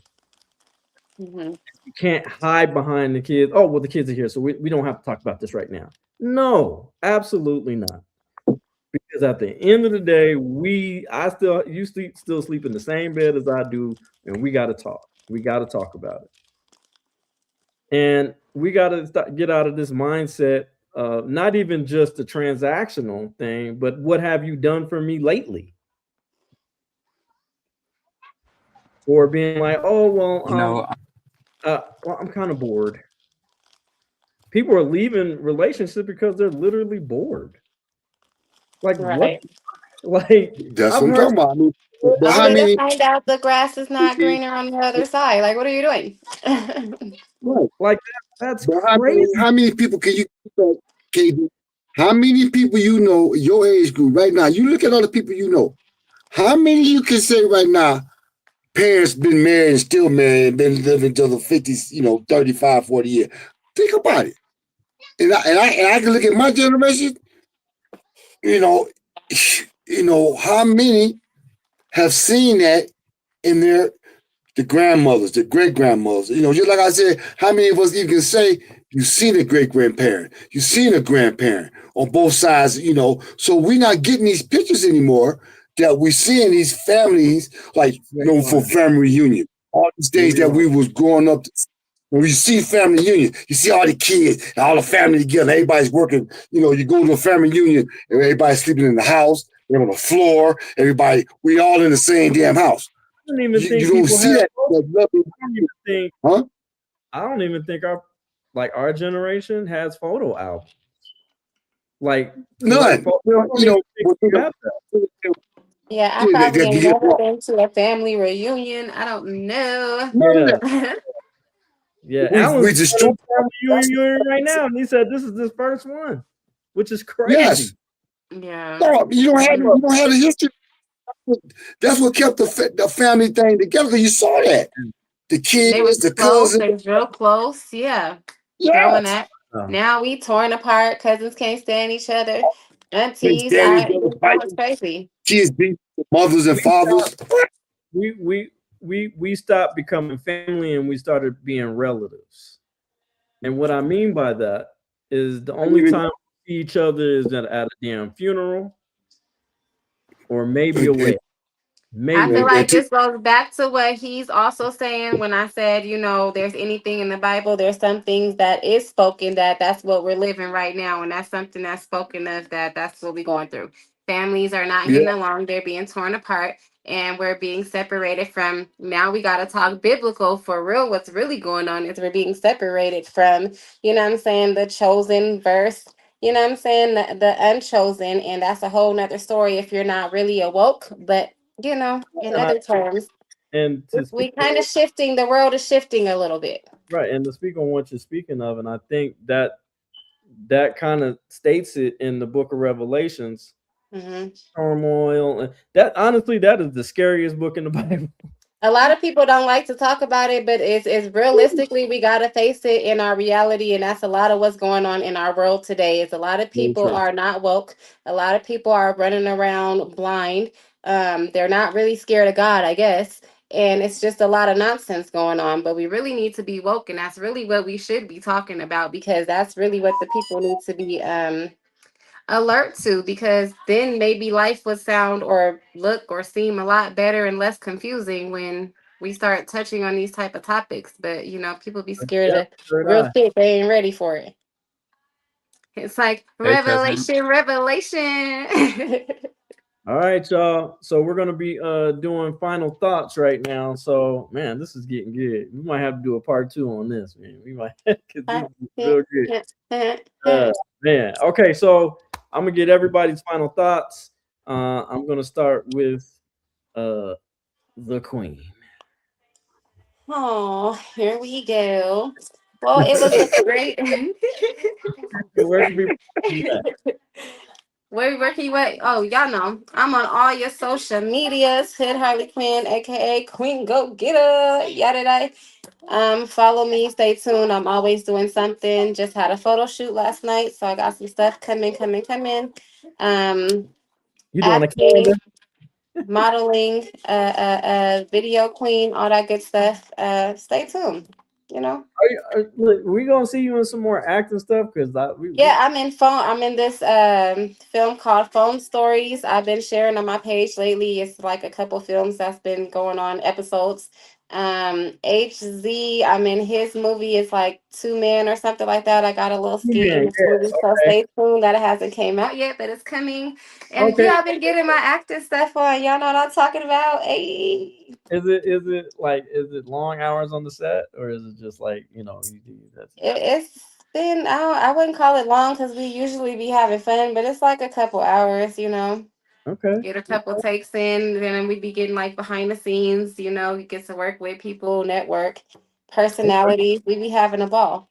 Mhm. You can't hide behind the kids. Oh, well, the kids are here, so we don't have to talk about this right now. No, absolutely not. Because at the end of the day, you still sleep in the same bed as I do, and we got to talk. We got to talk about it. And we got to get out of this mindset, not even just the transactional thing, but what have you done for me lately? Or being like, oh, you know, well, I'm kind of bored. People are leaving relationships because they're literally bored. Like, what? Right. Like, That's I've what I'm heard, talking about. I mean, but how Only to many? find out the grass is not greener on the other side. Like, what are you doing? Right. like, that's But how many? crazy. How many people can you? KB, how many people you know your age group right now? You look at all the people you know. How many you can say right now? Parents been married and still married, been living till the 50s, 35, 40 years. Think about it. And I can look at my generation, you know, how many have seen that in the grandmothers, the great grandmothers. Just like I said, how many of us even can say you've seen a great grandparent, you've seen a grandparent on both sides, So we're not getting these pictures anymore that we see in these families, like, for family reunion. All these days that we was growing up, when you see family reunion, you see all the kids and all the family together. Everybody's working. You go to a family reunion and everybody's sleeping in the house. They're on the floor. We all in the same damn house. I don't even You think don't people see have. that level, I don't even think. huh? I don't even think our generation has photo albums. Like None. I don't even think we have that. Yeah, I probably ain't never been to a family reunion. I don't know. None of Yeah, that. yeah. We Alan's just at a family reunion right now, and he said this is his first one, which is yes. crazy. Yeah. No, you don't have the history. That's what kept the family thing together. You saw that. The They kids, was the close. cousins. They was real close. Yeah. Growing Yes. up. Oh, Now we torn apart. Cousins can't stand each other. They Aunties, stand I together this was fighting. crazy. Kids beat mothers and we fathers. we we we stopped becoming family and we started being relatives. And what I mean by that is the only Even time we see each other is at a damn funeral or maybe a and wedding. I Maybe feel And like to, this goes back to what he's also saying when I said, there's anything in the Bible, there's some things that is spoken that's what we're living right now, and that's something that's spoken of that's what we're going through. Families are not yeah, getting along, they're being torn apart, and we're being separated from. Now we got to talk biblical for real. What's really going on is we're being separated from, what I'm saying, the chosen verse, what I'm saying, the unchosen, and that's a whole nother story if you're not really awoke. But in and I other terms, and to speak we kind of shifting, the world is shifting a little bit. right, and to speak on what you're speaking of, and I think that kind of states it in the book of Revelations, Hmm. turmoil. And that honestly, that is the scariest book in the Bible. A lot of people don't like to talk about it, but it's realistically we got to face it in our reality, and that's a lot of what's going on in our world today. Is a lot of Very people true. are not woke. A lot of people are running around blind. They're not really scared of God, I guess. And it's just a lot of nonsense going on, but we really need to be woke, and that's really what we should be talking about, because that's really what the people need to be alert to, because then maybe life would sound or look or seem a lot better and less confusing when we start touching on these type of topics. But people be scared Yep, of third real eye. shit, they ain't ready for it. It's like Hey, cousin. revelation. All right, y'all. So we're gonna be doing final thoughts right now. So man, this is getting good. We might have to do a part two on this, man. We might because these are real good. Uh man. Okay, so I'm gonna get everybody's final thoughts. I'm gonna start with uh the queen. Oh, here we go. Well, it was a great. Where can people find you at? Where can you at? Oh, y'all know. I'm on all your social medias. Hood Harley Quinn, aka Queen Go Getter. Yada yada. Follow me, stay tuned. I'm always doing something. Just had a photo shoot last night, so I got some stuff coming. Um, You doing a acting, calendar? modeling, video queen, all that good stuff. Stay tuned. You know. Look, we gonna see you in some more acting stuff because we Yeah, I'm in this film called Phone Stories. I've been sharing on my page lately. It's like a couple films that's been going on episodes. HZ, I'm in his movie. It's like Two Men or something like that. I got a little skit in man, this movie, so yeah, stay tuned. That it hasn't came out yet, but it's coming. And okay. yeah, I've been getting my acting stuff on. Y'all know what I'm talking about. Hey. Is it long hours on the set or is it just like that's It's been, I wouldn't call it long because we usually be having fun, but it's like a couple hours. okay. Get a couple takes in, then we be getting like behind the scenes. You get to work with people, network, Okay. personalities. We be having a ball.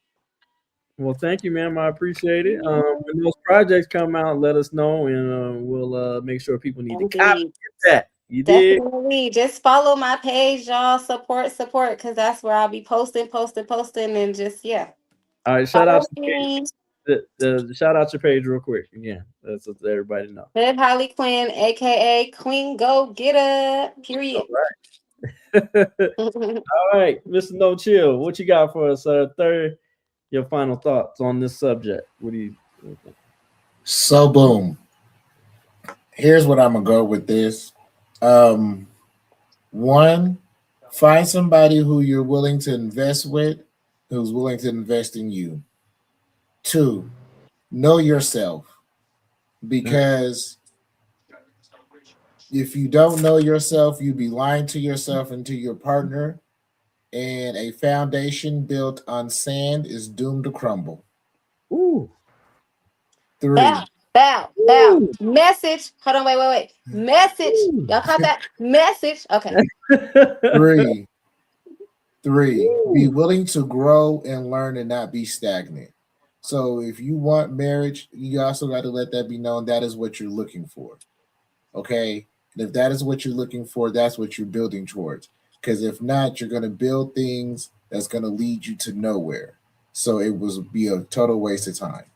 Well, thank you, ma'am. I appreciate it. When those projects come out, let us know, and we'll make sure people need to copy Indeed. that. You did. Definitely. Just follow my page, y'all. Support, because that's where I'll be posting, and just, yeah. All right. Shout out Follow to the page. me. Shout out your page real quick. Again, that's what everybody know. Hood Harley Quinn, aka Queen Go Getter. All Period. right. All right, Mr. No Chill. What you got for us, sir? Third, your final thoughts on this subject. What do you think? So boom. Here's what I'm gonna go with this. Um, One, find somebody who you're willing to invest with, who's willing to invest in you. Two, know yourself, because if you don't know yourself, you'd be lying to yourself and to your partner, and a foundation built on sand is doomed to crumble. Ooh. Bow, Three, bow. Ooh. Message. Hold on, wait. Message. Ooh. Y'all caught that? Message. Okay. three, be Ooh. willing to grow and learn and not be stagnant. So if you want marriage, you also got to let that be known that is what you're looking for. Okay. And if that is what you're looking for, that's what you're building towards. Because if not, you're going to build things that's going to lead you to nowhere. So it will be a total waste of time.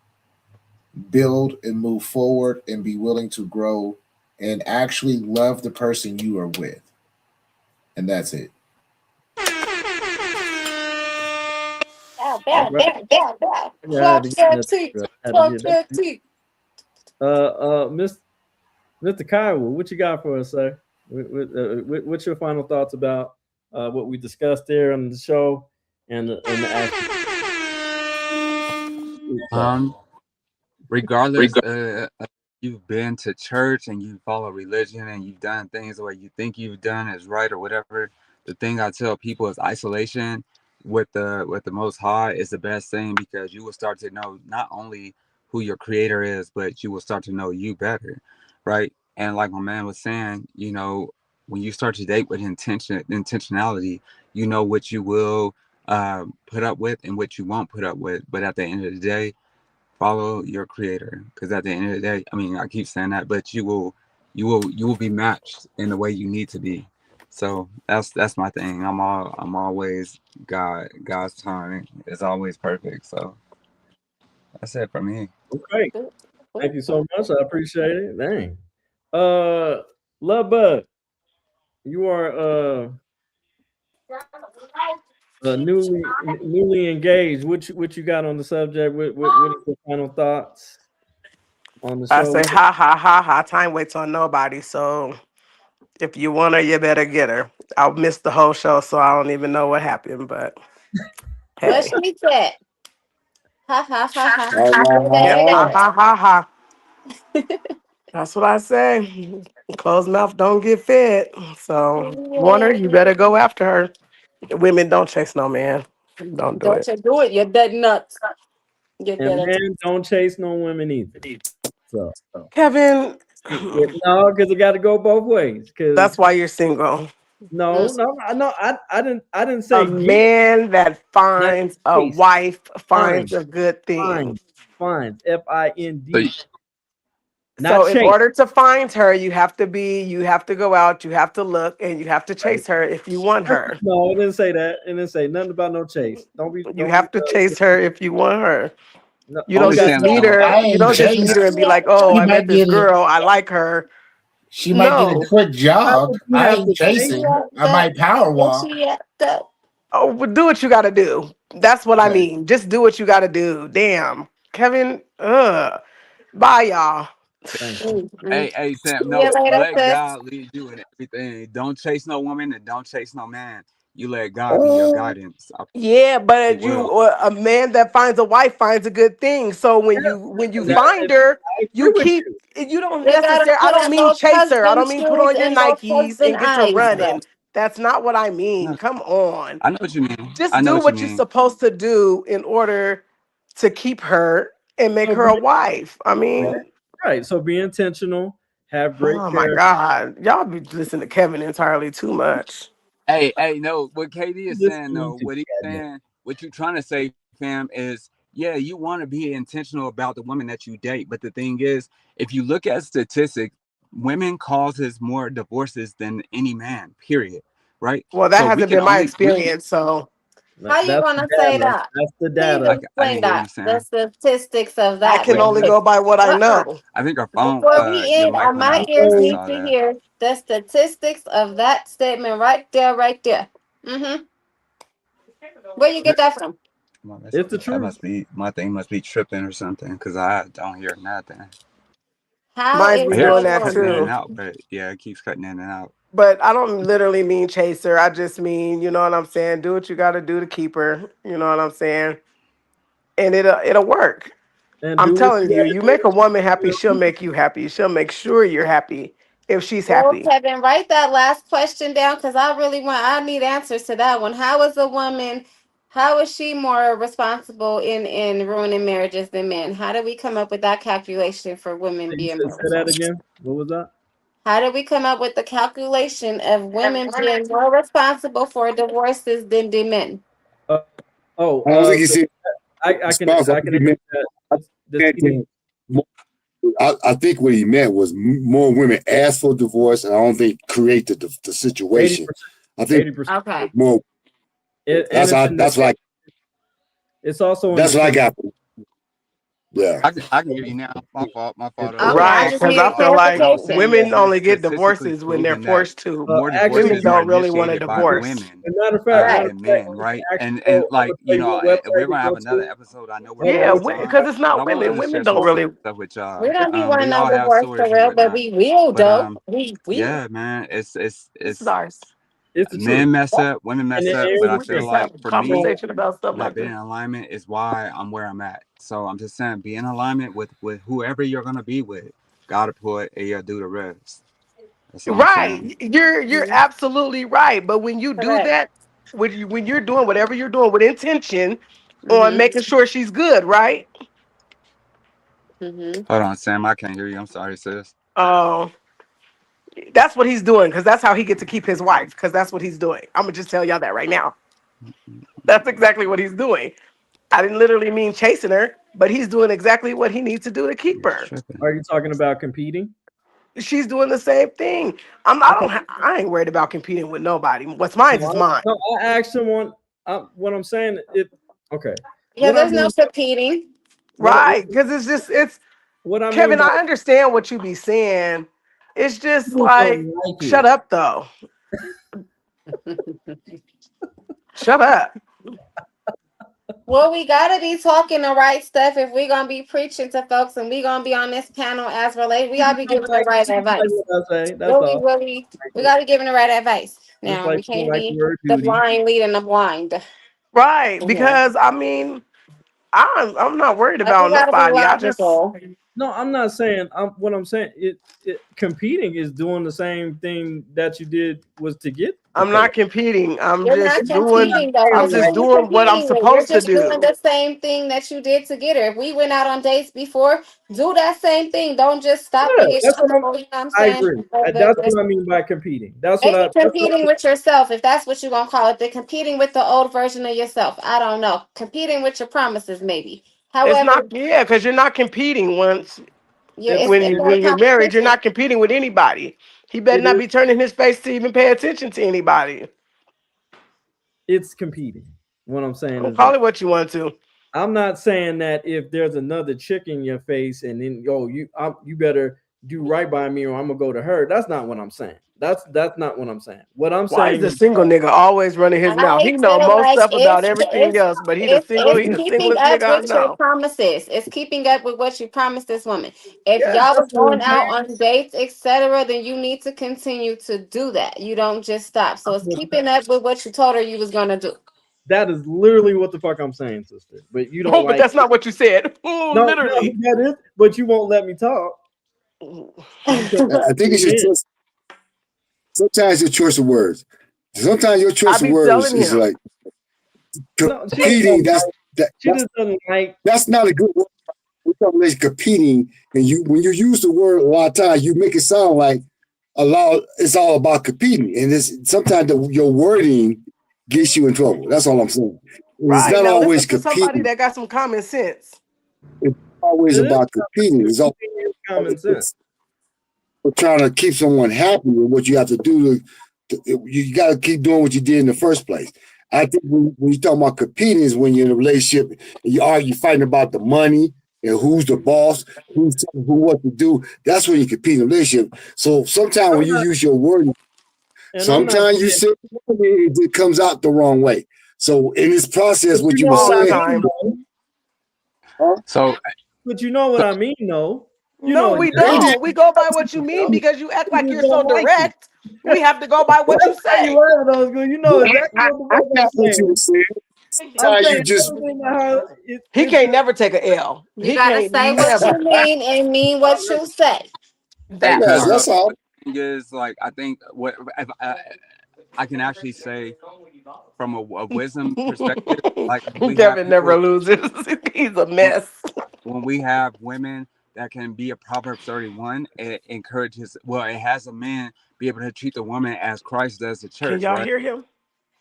Build and move forward and be willing to grow and actually love the person you are with. And that's it. Bow, All bow, right. bow, bow, bow. I had Clock to get your that. teeth. I had to Clock get your that. teeth. Mr. Kyle, what you got for us, sir? What's your final thoughts about what we discussed there on the show and the actual itself? Um, regardless of you've been to church and you follow religion and you've done things the way you think you've done is right or whatever, the thing I tell people is isolation with the most high is the best thing, because you will start to know not only who your creator is, but you will start to know you better, right? And like my man was saying, when you start to date with intentionality, you know what you will put up with and what you won't put up with. But at the end of the day, follow your creator, because at the end of the day, I mean, I keep saying that, but you will be matched in the way you need to be. So that's my thing. I'm always God's timing is always perfect. So that's it for me. Okay, Ooh, thank ooh, you so ooh. much. I appreciate it. Dang. Love Bug, you are newly engaged. What you got on the subject? What are your final thoughts on the I show? say ha ha ha ha. Time waits on nobody. So if you want her, you better get her. I missed the whole show, so I don't even know what happened. But What hey, she said? Ha ha ha ha. yep, ha Oh, ha ha ha. That's what I say. Closed mouth don't get fed. So want her, Yeah. you better go after her. Women don't chase no man. Don't do Don't it. you do it? You're dead nuts. You're And dead. men don't chase no women either. So Kevin, no, because it got to go both ways. that's Because why you're single. no, Mm. no, no, I didn't A say get, man that not finds a chase. wife finds Find, a good thing. find, So FIND, not So in chase. order to find her, you have to go out, you have to look, and you have to Right? chase her if you want her. No, it didn't say that. It didn't say nothing about no chase. You Don't be. have to chase her if you want her. No, You you don't only got just Sam no. meet don't. her. I You ain't don't just meet her chase. and be like, "Oh, She I met might this get a girl. I like her." she might get a No. quick Why jog. would you I have ain't to chase? chasing. I might power walk. Go. Oh, but do what you got to do. That's what I Okay. mean. Just do what you got to do. Damn, Kevin. Bye, y'all. Thank you. Mm-mm. Hey, See Sam, you no, later, let sis. God lead you in everything. Don't chase no woman and don't chase no man. You let God be your oh, guidance. Yeah, He but will. a man that finds a wife finds a good thing. So when you That, find her, I agree you with keep you. you don't You gotta necessarily. I put don't on mean those chaser. I husband don't mean put shoes on your and those Nikes husband and get to eyes. running. That's not what I mean. No, Come on. I know what you mean. I Just know do what you what you're mean. supposed to do in order to keep her and make So her be a wife. I right. mean, Right. So be intentional. Have great oh my character. God. Y'all be listening to Kevin entirely too much. Hey, no, what KD is Just saying need though, to what he's admit. saying, what you're trying to say, fam, is yeah, you want to be intentional about the women that you date. But the thing is, if you look at statistics, women causes more divorces than any man, period. Right? Well, that So hasn't been my experience. So How you That's the gonna say data. that? That's the Please data. I explain can hear that. you, The Sam. statistics of I that. can Real only quick. go by what I Uh-uh. know. I think our phone, Before we your end, mic went my out. ears I So need saw to that. hear the statistics of that statement right there, right there. Mm-hmm. Where you get that from? it's the truth. My thing must be tripping or something because I don't hear nothing. How Mine's I be is hear it a doing keep that cutting in woman? and too. out, but yeah, it keeps cutting in and out. But I don't literally mean chaser. I just mean, you know what I'm saying? Do what you got to do to keep her. You know what I'm saying? And it'll work. And I'm do what telling you you, got to you do make a woman to happy, she'll make you happy. She'll make sure you're happy if she's Well, happy. Kevin, write that last question down because I need answers to that one. How is a woman, how is she more responsible in ruining marriages than men? How do we come up with that calculation for women being more say that responsible? again. What was that? How do we come up with the calculation of women being more responsible for divorces than the men? Uh, oh, I don't think he said I can responsible. I can answer that. Just give me I think what he meant was more women ask for divorce, and I don't think create the eighty situation. percent. I think 80%. Okay. more. And it's That's like it's also in the that's what I community. got. Yeah. I can hear you now. My fault. Okay, I Right, just because I needed feel like What I'm saying clarification. is women only it's get statistically divorces when they're proven that forced to. more Actually, Women divorces are don't really want a initiated by divorce. women as a matter of fact, Right. than men, right? actually, And I'm like, gonna tell you what we're website to gonna have go another to. episode. I know we're Hold on, running Yeah, out of what's time, because it's but I not wanted women. to Women share some don't stories really. with We y'all. don't be wanting We no all have divorce for stories and real, but whatnot. we will But though. We will. yeah, man, This is it's ours. it's the truth. men mess up, women And mess it, up, and but here's I the We feel thing. just like have a for me, So conversation about stuff that like being this. in alignment is why I'm where I'm at. So I'm just saying, be in alignment with whoever you're gonna be with. Gotta put and you do the rest. That's all I'm saying. Right, you're Mhm. absolutely right. But when you do Correct. that, when you're doing whatever you're doing with intention on Mhm. making sure she's good, right? Mhm. Hold on, Sam. I can't hear you. I'm sorry, sis. Uh, that's what he's doing because that's how he gets to keep his wife. Because that's what he's doing. I'm gonna just tell y'all that right now. That's exactly what he's doing. I didn't literally mean chasing her, but he's doing exactly what he needs to do to keep You're her. tripping. are you talking about competing? She's doing the same thing. I Okay. don't. I ain't worried about competing with nobody. What's mine No, is mine. I asked someone. What I'm saying it. Okay. Yeah, What I there's no mean. competing. Right? Because it's just it's What I mean Kevin. by I understand what you be saying. It's just people like don't like shut it. up though. Shut up. Well, we gotta be talking the right stuff if we're gonna be preaching to folks and we gonna be on this panel as related. We gotta be giving the right Like advice. what I say. That's Really, all. really, we gotta be giving the right advice. Just Now like we you don't can't like the be word the duty. blind leading the blind. Right? Yeah. Because I mean, I'm not worried Like we about gotta be nobody. I just logical. No, I'm not saying. What I'm saying. Competing is doing the same thing that you did was to get the I'm not person. competing. I'm You're not just doing. competing though. I'm Which Saying just one like you doing what I'm competing with? You're supposed to just doing do. the same thing that you did to get her. If we went out on dates before, do that same thing. Don't just stop yeah, and get that's what I'm. comfortable. You know what I'm I saying? agree. That's what I mean by competing. That's what Maybe I. That's what. competing with yourself, if that's what you're gonna call it. The competing with the old version of yourself. I don't know. Competing with your promises, maybe. It's However, not, yeah, because you're not competing once It's it's not a when you're married. You're competition. not competing with anybody. He better it not is. be turning his face to even pay attention to anybody. It's competing. What I'm saying Don't is call that it what you want to. I'm not saying that if there's another chick in your face and then you better do right by me or I'm gonna go to her. That's not what I'm saying. That's not what I'm saying. What I'm Why is saying the is single nigga always running his mouth? He I know feel most like stuff about everything else, but it's he the keeping singlest up nigga I with your know. promises. It's keeping up with what you promised this woman. If yeah, y'all that's was what going I'm out saying. on dates, etc., then you need to continue to do that. You don't just stop. So it's keeping up with what you told her you was gonna do. That is literally what the fuck I'm saying, sister. But you don't Oh, but like that's it. not what you said. Ooh, No, no, literally. that is. But you won't let me talk. You cut I think it's your me in. choice. Sometimes your choice of words. Sometimes your I choice of be words telling is him. like No, competing. she just doesn't like. That's not a good word. We're talking about competing, and when you use the word a lot of times, you make it sound like it's all about competing, and it's sometimes your wording gets you in trouble. That's all I'm saying. It's Right. not Now always listen to somebody competing. that got some common sense. It's always It is about competing. It's always common sense. trying to keep someone happy with what you have to do. You got to keep doing what you did in the first place. I think when you talk about competing is when you're in a relationship and you fighting about the money and who's the boss, who's telling who what to do. That's when you compete in a relationship. So sometimes when I'm you not, use your word, and I'm not sometimes you saying. say it comes out the wrong way. So in this process, But what you you know were All what the I saying, mean, time. though. huh? So, But you know what so I mean, though. You No, know we No, exactly. did. don't. We go by what you mean You because you act like you're so don't like it. direct. We have to go by what you How you say. right with those good? You know exactly I, what the I fuck I'm got what you were saying. saying. I'm Sometimes you saying just everything about how He it's can't just never take a L. You He gotta can't say what you never. mean and mean what you say. hey, That yes, cause part. that's all. the thing is, like, I think what if I can actually say from a wisdom perspective, like when we have Kevin never people, loses. He's a when, mess. when we have women that can be a Proverbs 31, it encourages. Well, it has a man be able to treat the woman as Christ does the Can church, y'all right? hear him?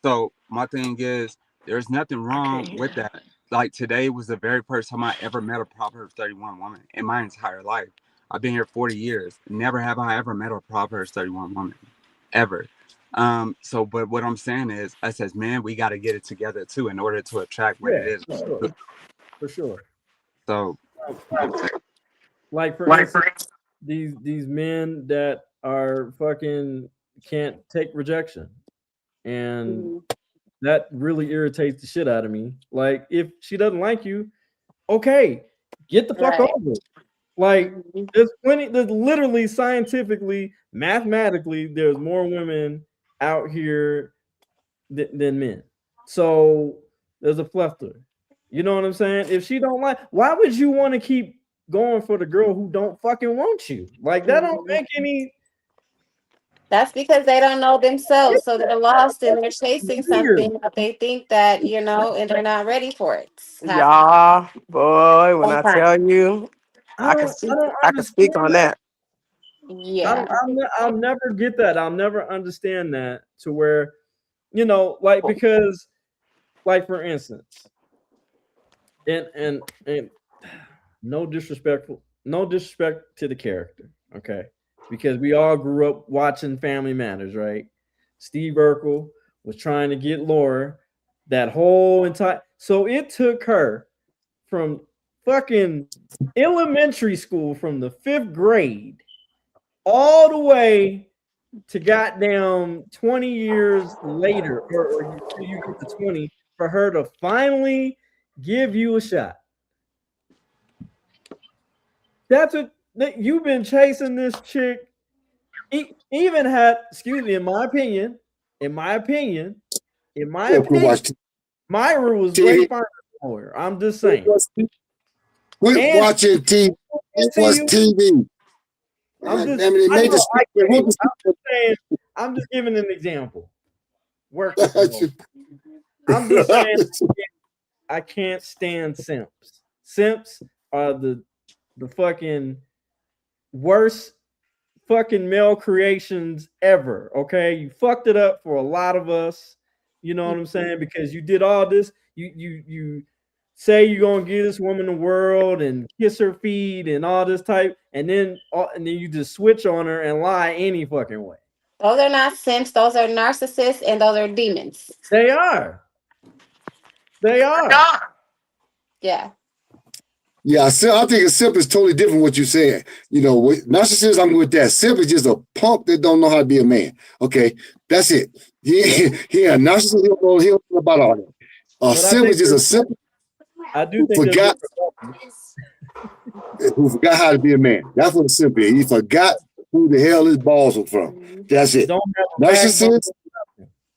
So my thing is, there's nothing I can't wrong hear with him. that. Like today was the very first time I ever met a Proverbs 31 woman in my entire life. I've been here 40 years. Never have I ever met a Proverbs 31 woman, ever. So, but what I'm saying is, us as men, we got to get it together too in order to attract what it yeah, is. for sure, for sure. So like for instance, these men that are fucking can't take rejection, and Mhm. that really irritates the shit out of me. Like if she doesn't like you, okay, get the fuck Right. over it. Like Mhm. there's plenty. There's literally scientifically, mathematically, there's more women out here than men. So there's a plethora. You know what I'm saying? If she don't like, why would you want to keep going for the girl who don't fucking want you? Like that don't Mhm. make any. That's because they don't know themselves, so they're lost and they're chasing Weird. something that they think that and they're not ready for it. Yeah, boy, when I Sometimes. tell you, I don't I can speak understand on that. that. Yeah. I'll never get that. I'll never understand that to where, like because, like for instance, and no disrespect to the character, okay? Because we all grew up watching Family Matters, right? Steve Urkel was trying to get Laura that whole entire. So it took her from fucking elementary school from the 5th grade all the way to goddamn 20 years later, or you get to 20 for her to finally give you a shot. That's what you've been chasing this chick. Even had, excuse me, in my opinion, in my Yeah, quit opinion, watching Myra was way TV. finer than her. I'm just saying. Quit And watching TV. It to was you, TV. I'm God just, damn it, they I made know, the I they get wrote it. the I'm just saying, I'm just giving an example. Work with me, Lord. I'm just saying, I can't stand simps. Simps are the fucking worst fucking male creations ever. Okay, you fucked it up for a lot of us. You know what I'm saying? Because you did all this. You say you're gonna give this woman the world and kiss her feet and all this type, and then you just switch on her and lie any fucking way. Those are not simps, those are narcissists and those are demons. They are. They are. Yeah. Yeah, I think a simp is totally different what you're saying. Narcissist, I'm with that. Simp is just a punk that don't know how to be a man. Okay, that's it. A narcissist, he don't know about all that. A But I simp think is just a simp I do who think there's forgot different levels. how to be a man. That's what a simp is. He forgot who the hell his balls were from. That's it. Don't have a backbone. Narcissists,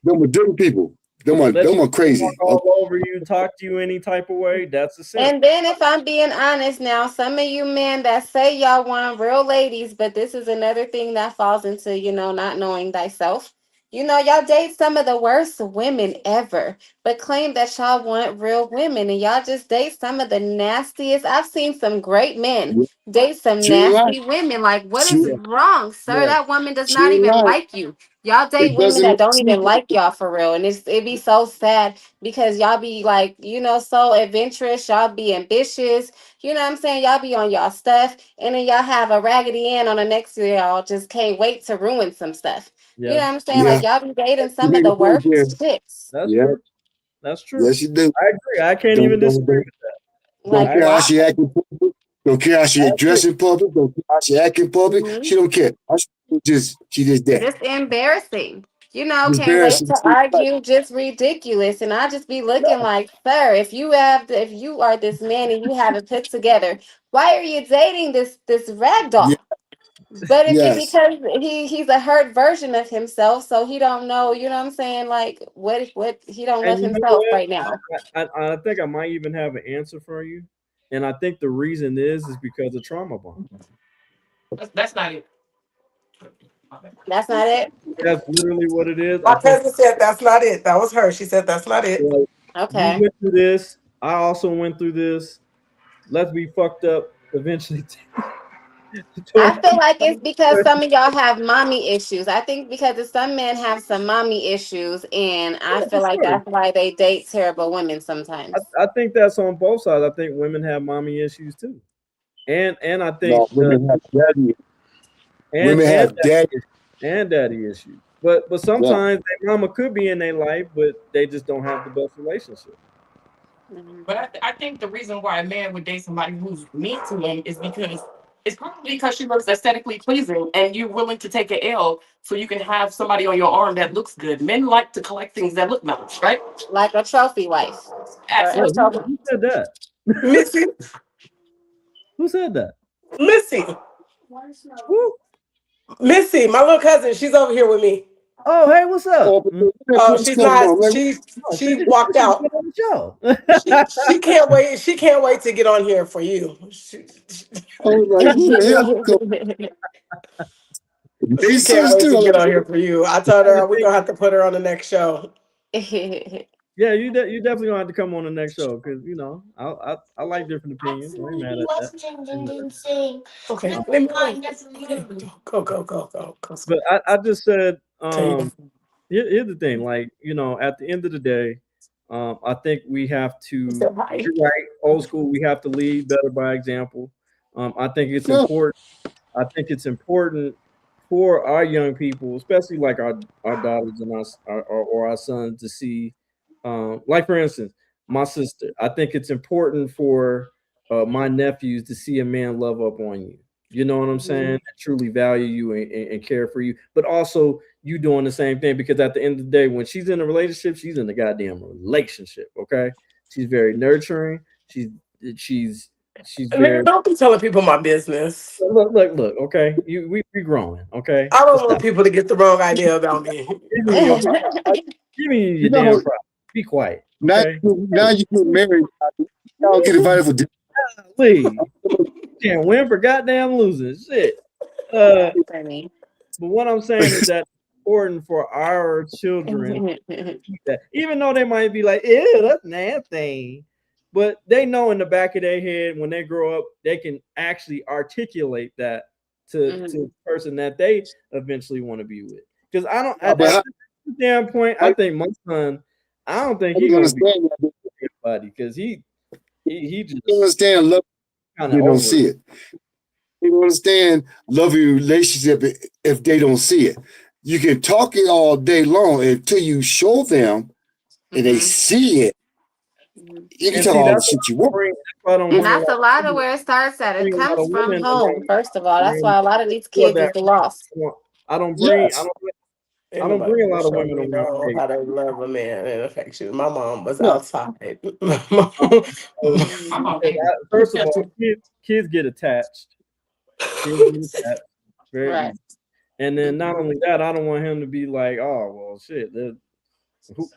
them are different people. Them Let are you walk crazy. Okay? all over you, talk to you any type of way. That's a simp. And then, if I'm being honest now, some of you men that say y'all want real ladies, but this is another thing that falls into, not knowing thyself. Y'all date some of the worst women ever, but claim that y'all want real women, and y'all just date some of the nastiest. I've seen some great men date some She ain't right. nasty women. Like, what She, is Yeah, wrong, sir? yeah. That woman does she not ain't even right. like you. Y'all date It women doesn't that make don't sense. even like y'all for real, and it be so sad because y'all be like, so adventurous, y'all be ambitious, you know what I'm saying? Y'all be on y'all stuff, and then y'all have a raggedy Ann on the next to y'all, just can't wait to ruin some stuff. You know Yeah, what I'm saying? Yeah, Like y'all be dating you some of make a the point there. worst chicks. that's Yeah, true. That's true. yes, you do. I agree. I can't even Don't don't disagree don't with that. don't Like, I care how why? she act in public. Don't care how she I agree. dress in public. Don't care how she act in public. Mhm. She don't care. She just that. Just embarrassing. It's Can't wait embarrassing. to argue, just ridiculous. And I just be looking like, sir, if you are this man and you have it put together, why are you dating this rag Yeah, doll? But it be yes. because he's a hurt version of himself, so he don't know, you know what I'm saying? Like what he don't And love you know himself what? right now. I think I might even have an answer for you. And I think the reason is because of trauma bond. That's not it. That's not it. That's literally what it is. I My think cousin said that's not it. That was her. She said that's not it. like, you Okay. went through this. I also went through this. Let's be fucked up eventually. I feel like it's because some of y'all have mommy issues. I think because some men have some mommy issues, and I Yeah, for feel like sure. that's why they date terrible women sometimes. I think that's on both sides. I think women have mommy issues too, and I think No, women have daddy. and Women and have daddy. and daddy issues. But Yeah. sometimes their mama could be in their life, but they just don't have the best relationship. Mhm. But I think the reason why a man would date somebody who's mean to him is because it's probably because she looks aesthetically pleasing and you're willing to take an L so you can have somebody on your arm that looks good. Men like to collect things that look nice, right? Like a trophy wife. Or Wait, Absolutely. who said that? Missy, Who said that? Missy, Who? Missy, my little cousin, she's over here with me. Oh, hey, what's up? Oh, Oh, what's she's going not. on, man? Oh, She she walked should out. get on the show. She can't wait. She can't wait to get on here for you. I was like, who the hell? She These can't sisters wait too. to I'm get like, on here for you. I told The her we're thing- gonna have to put her on the next show. yeah, you definitely gonna have to come on the next show because I like different opinions. I ain't mad at that. Ain't mad at Okay, that. let me go. But I just said Okay, here's the thing, like, at the end of the day, I think we have you to, said hi. you're right, old school, we have to lead better by example. I think it's no, important. I think it's important for our young people, especially like our daughters and us, or our sons, to see, like for instance, my sister. I think it's important for my nephews to see a man love up on you. You know what I'm saying? Mhm. And truly value you and care for you, but also you doing the same thing because at the end of the day, when she's in a relationship, she's in a goddamn relationship. Okay, she's very nurturing. She's she's Nigga, very don't be telling people my business. look. Okay, we growing. Okay, I so don't want stop. people to get the wrong idea about me. Give me your give me you your damn know, pride. Be quiet. now, Okay, now you get married. Y'all get invited for dinner. please. Can't win for goddamn losing. Shit. Uh, Funny. but what I'm saying is that it's important for our children that, even though they might be like, ew, that's nasty. But they know in the back of their head when they grow up, they can actually articulate that to the Mhm. person that they eventually want to be with. Because I don't But at this damn point, I think my son, I don't think how he's you gonna be understand? with anybody because he You just understand love? kind of They don't over see it. it. You don't understand loving relationship if they don't see it. You can talk it all day long until you show them and they Mhm. see it. Mhm. You can And talk see, all the that's why shit you I don't want. bring that's why I don't And bring a that's lot a of lot of women, where it starts at. It bring a lot comes of from women home, first of all. That's around why a lot of these for kids is that lost. I don't bring Yes. I Ain't don't nobody bring a gonna lot of show women me around no gay. how to love a man and affect you. My mom was Yeah. outside. Um, My Mhm. mom ain't first of all, kids get attached. Kids get attached very Right. easy. And then not only that, I don't want him to be like, oh well, shit.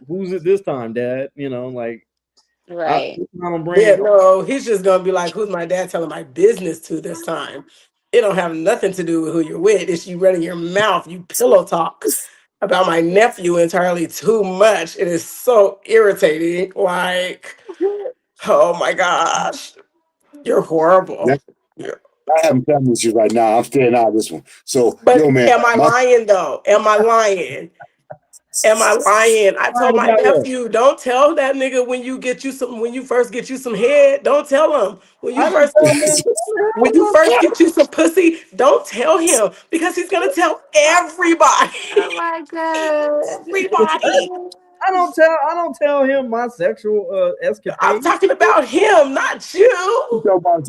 Who's it this time, Dad? Like Right. I don't Yeah, bring. no, he's just gonna be like, "Who's my dad telling my business to this time?" It don't have nothing to do with who you're with. It's you running your mouth. You pillow talk about my nephew entirely too much. It is so irritating. Like, oh my gosh, you're Now, horrible. You're- I have family issues right now. I'm staying out of this one. So, yo, But man, am I my lying though? Am I lying? Am I lying? I told Lying my about what? nephew, don't tell that nigga when you first get you some head. Don't tell him I didn't tell him that. when you first get you some pussy. Don't tell him because he's gonna tell everybody. Oh my god. Everybody. I don't tell him my sexual I'm escapade. talking about him, not you. talk about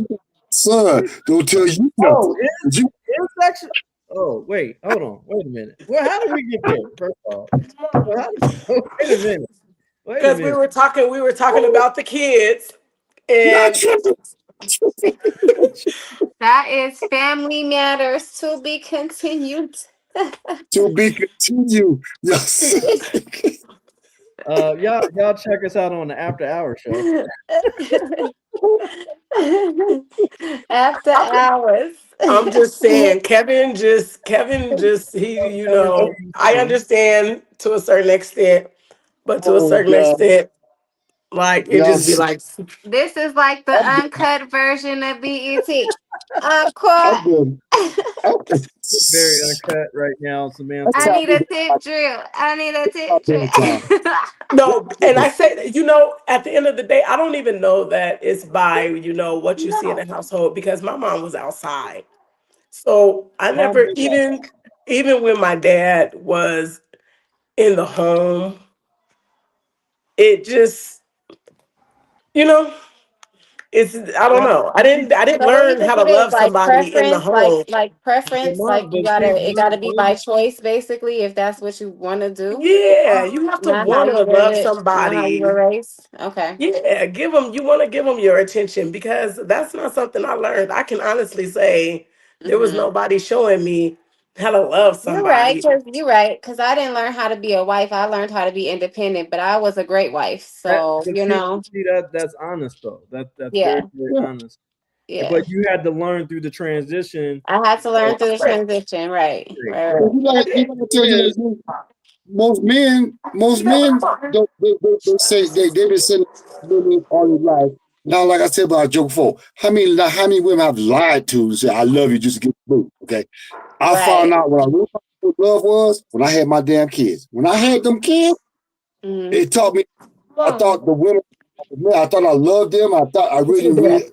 son. Don't tell you Oh, nothing. 'Cause you in section. Oh, wait, hold on, wait a minute. Well, how did we get there? First off, well, wait a minute, wait a Because minute. we were talking about the kids, not and tripping. That is family matters to be continued. To be continued. Yes. Y'all check us out on the After Hour show. After hours. I'm just saying, Kevin just he, I understand to a certain extent, but to a Oh certain God. extent, like it Y'all just be see, like, This is like the uncut version of BET. I've Uncut. been I've been, Very uncut right now, Samantha. that's I how need we a do tip drill. I need a my tip damn time. drill. no, and I say that, at the end of the day, I don't even know that it's by, what you see in the household because my mom was outside. So I Mom never is even when my dad was in the home, it just You know, it's I don't Well, know. I didn't So what do you learn think how to it is? love Like somebody in the preference, home. like preference, like but see, it gotta be by choice, basically, if that's what you want to do. Yeah, you have to Not how want you to were love lit, not how you were somebody. raised. Okay. Yeah, give them. You want to give them your attention because that's not something I learned. I can honestly say there was Mm-hmm. nobody showing me how to love somebody. You're right, because I didn't learn how to be a wife. I learned how to be independent, but I was a great wife. So, but see that's honest though. That's very yeah, very Yeah. honest. yeah. But you had to learn through the transition. I had to learn So, through the transition. Right, right, right, right. But right. you gotta tell you like this, most men don't they say they've been saying women all their life. Now, like I said about a joke before, how many women have lied to say I love you just to get the boot? Okay. I found Right. out when I realized what love was when I had my damn kids. When I had them kids, Mm-hmm. it taught me I thought the women I thought I loved them. I thought I What really, you doing? really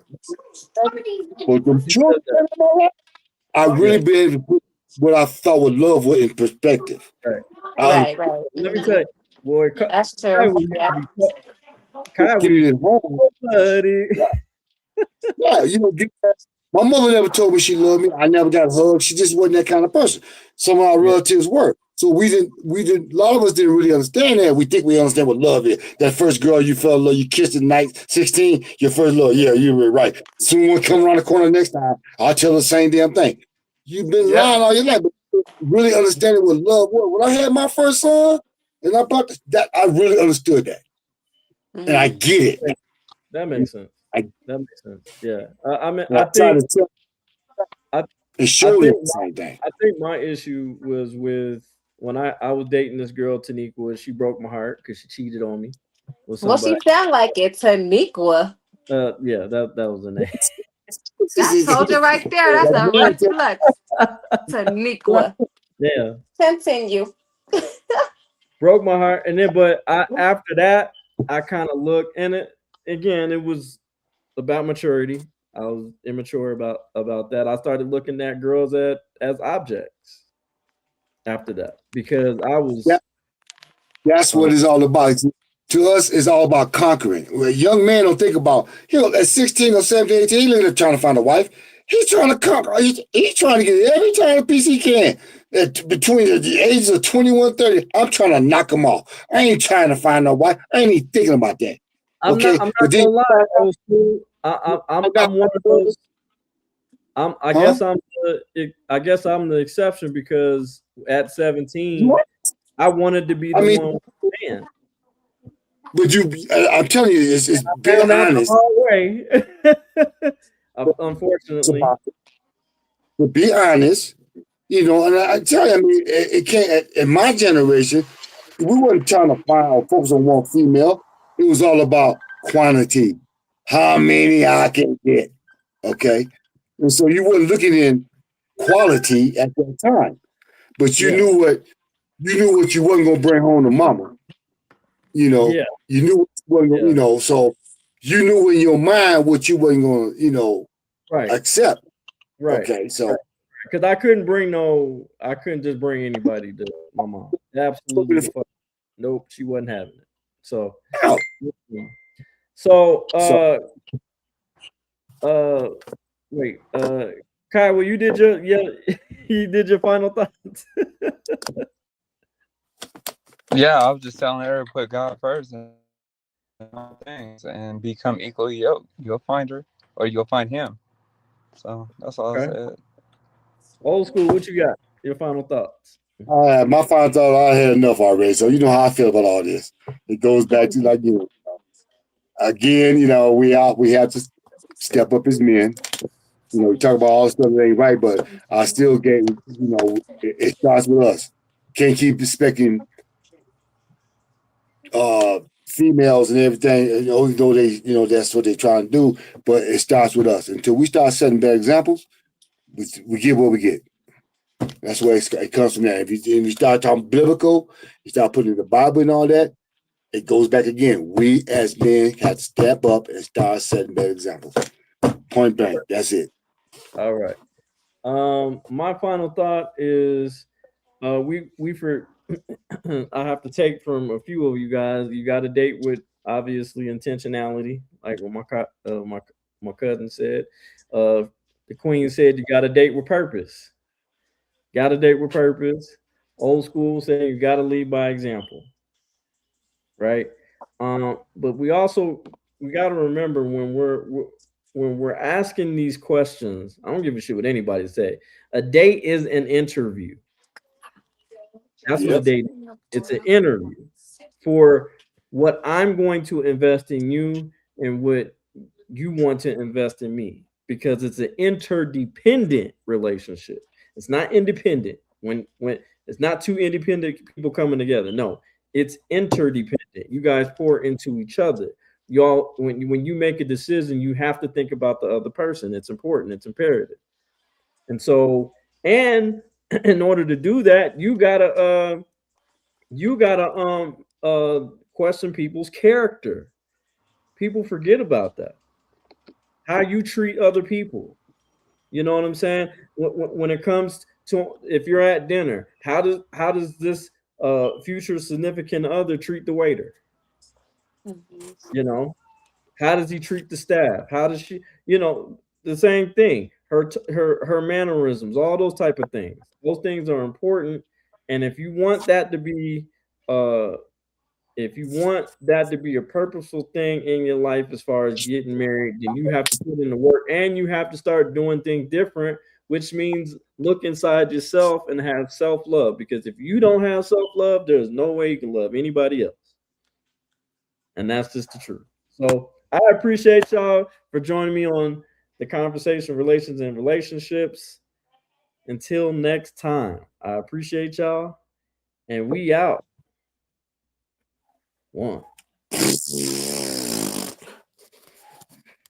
but them She children said that. in my life, I Yeah, really been able to put what I thought was love was in perspective. right. I Right, right. Let me tell Mm-hmm. you, boy, That's Kai true. used to Yeah. be Kai get would it be at home. so bloody. Yeah, get that. My mother never told me she loved me. I never got hugged. She just wasn't that kind of person. Some of our Yeah, relatives were. So a lot of us didn't really understand that. We think we understand what love is. That first girl you fell in love, you kissed at night, 16, your first love. Yeah, you were right. Soon one come around the corner next time, I'll tell the same damn thing. You've been yeah, lying all your life, but really understanding what love was. When I had my first son, and I brought that, I really understood that. And I Mm-hmm. get it. that makes sense. I, That makes sense. Yeah, I mean, I try to tell I, and I show them think the same thing. I think my issue was with when I was dating this girl Taniqua. She broke my heart because she cheated on me with Well, somebody. she sound like it, Taniqua. Yeah, that was the name. I told you right there. That's a red flex. Taniqua. Yeah, Continue. broke my heart, and then but after that I kind of looked, and it again it was about maturity. I was immature about that. I started looking at girls as objects after that because I Yeah, was that's uh, what it's all about. To us, it's all about conquering. Where a young man don't think about, at 16 or 17, 18, he looking at trying to find a wife. He's trying to conquer. He's trying to get every kind of piece he can. Between the ages of 21 30, I'm trying to knock him off. I ain't trying to find no wife. I ain't even thinking about that. Okay? I'm But not then gonna lie, old school. I got I'm one of those. huh? I guess I'm the exception because at 17 What? I wanted to be I the mean, one with the man. but I'm telling you, it's being Found out the honest. hard way. It's Unfortunately, about to be honest. And I tell you, I mean, it can't. In my generation, we weren't trying to find or focus on one female. It was all about quantity, how many I can get. Okay, and so you weren't looking in quality at that time, but yeah, you knew what you wasn't gonna bring home to mama. yeah, You knew what you wasn't yeah. gonna, so you knew in your mind what you wasn't gonna, Right, accept. right, Okay, right. so Because I couldn't just bring anybody to my mom. Absolutely the fuck. Nope, she wasn't having it. So, out. mm. so So uh, wait, Kyle, you did your you did your final thoughts. Yeah, I was just telling her to put God first and all things and become equally yoked. You'll find her or you'll find him. So that's all I Okay, said. old school. What you got? Your final thoughts. my final thought, I had enough already. So you know how I feel about all this. It goes back to like again, we have to step up as men. We talk about all the stuff that ain't right, but I still get, it starts with us. Can't keep expecting females and everything, even though that's what they're trying to do, but it starts with us. Until we start setting bad examples, we get what we get. That's where it comes from that. If you start talking biblical, you start putting the Bible and all that, it goes back again. We as men have to step up and start setting better examples. Point blank. That's it. All right. My final thought is, we for I have to take from a few of you guys. You got to date with obviously intentionality. like what my cousin said. Uh, the queen said you got to date with purpose. Got to date with purpose. Old school saying you got to lead by example, right? But we got to remember when we're asking these questions. I don't give a shit what anybody say. A date is an interview. That's what a Yep. date is. It's an interview for what I'm going to invest in you and what you want to invest in me because it's an interdependent relationship. It's not independent. When it's not two independent people coming together. No, it's interdependent. You guys pour into each other. Y'all, when you make a decision, you have to think about the other person. It's important. It's imperative. And so, and in order to do that, you gotta question people's character. People forget about that. How you treat other people. You know what I'm saying? When it comes to if you're at dinner, how does this future significant other treat the waiter? You know, how does he treat the staff? How does she? You know, the same thing. Her mannerisms, all those type of things. Those things are important, and uh, if you want that to be a purposeful thing in your life as far as getting married, then you have to put in the work and you have to start doing things different, which means look inside yourself and have self love. Because if you don't have self love, there's no way you can love anybody else. And that's just the truth. So I appreciate y'all for joining me on the conversation relations and relationships. Until next time, I appreciate y'all and we out. One.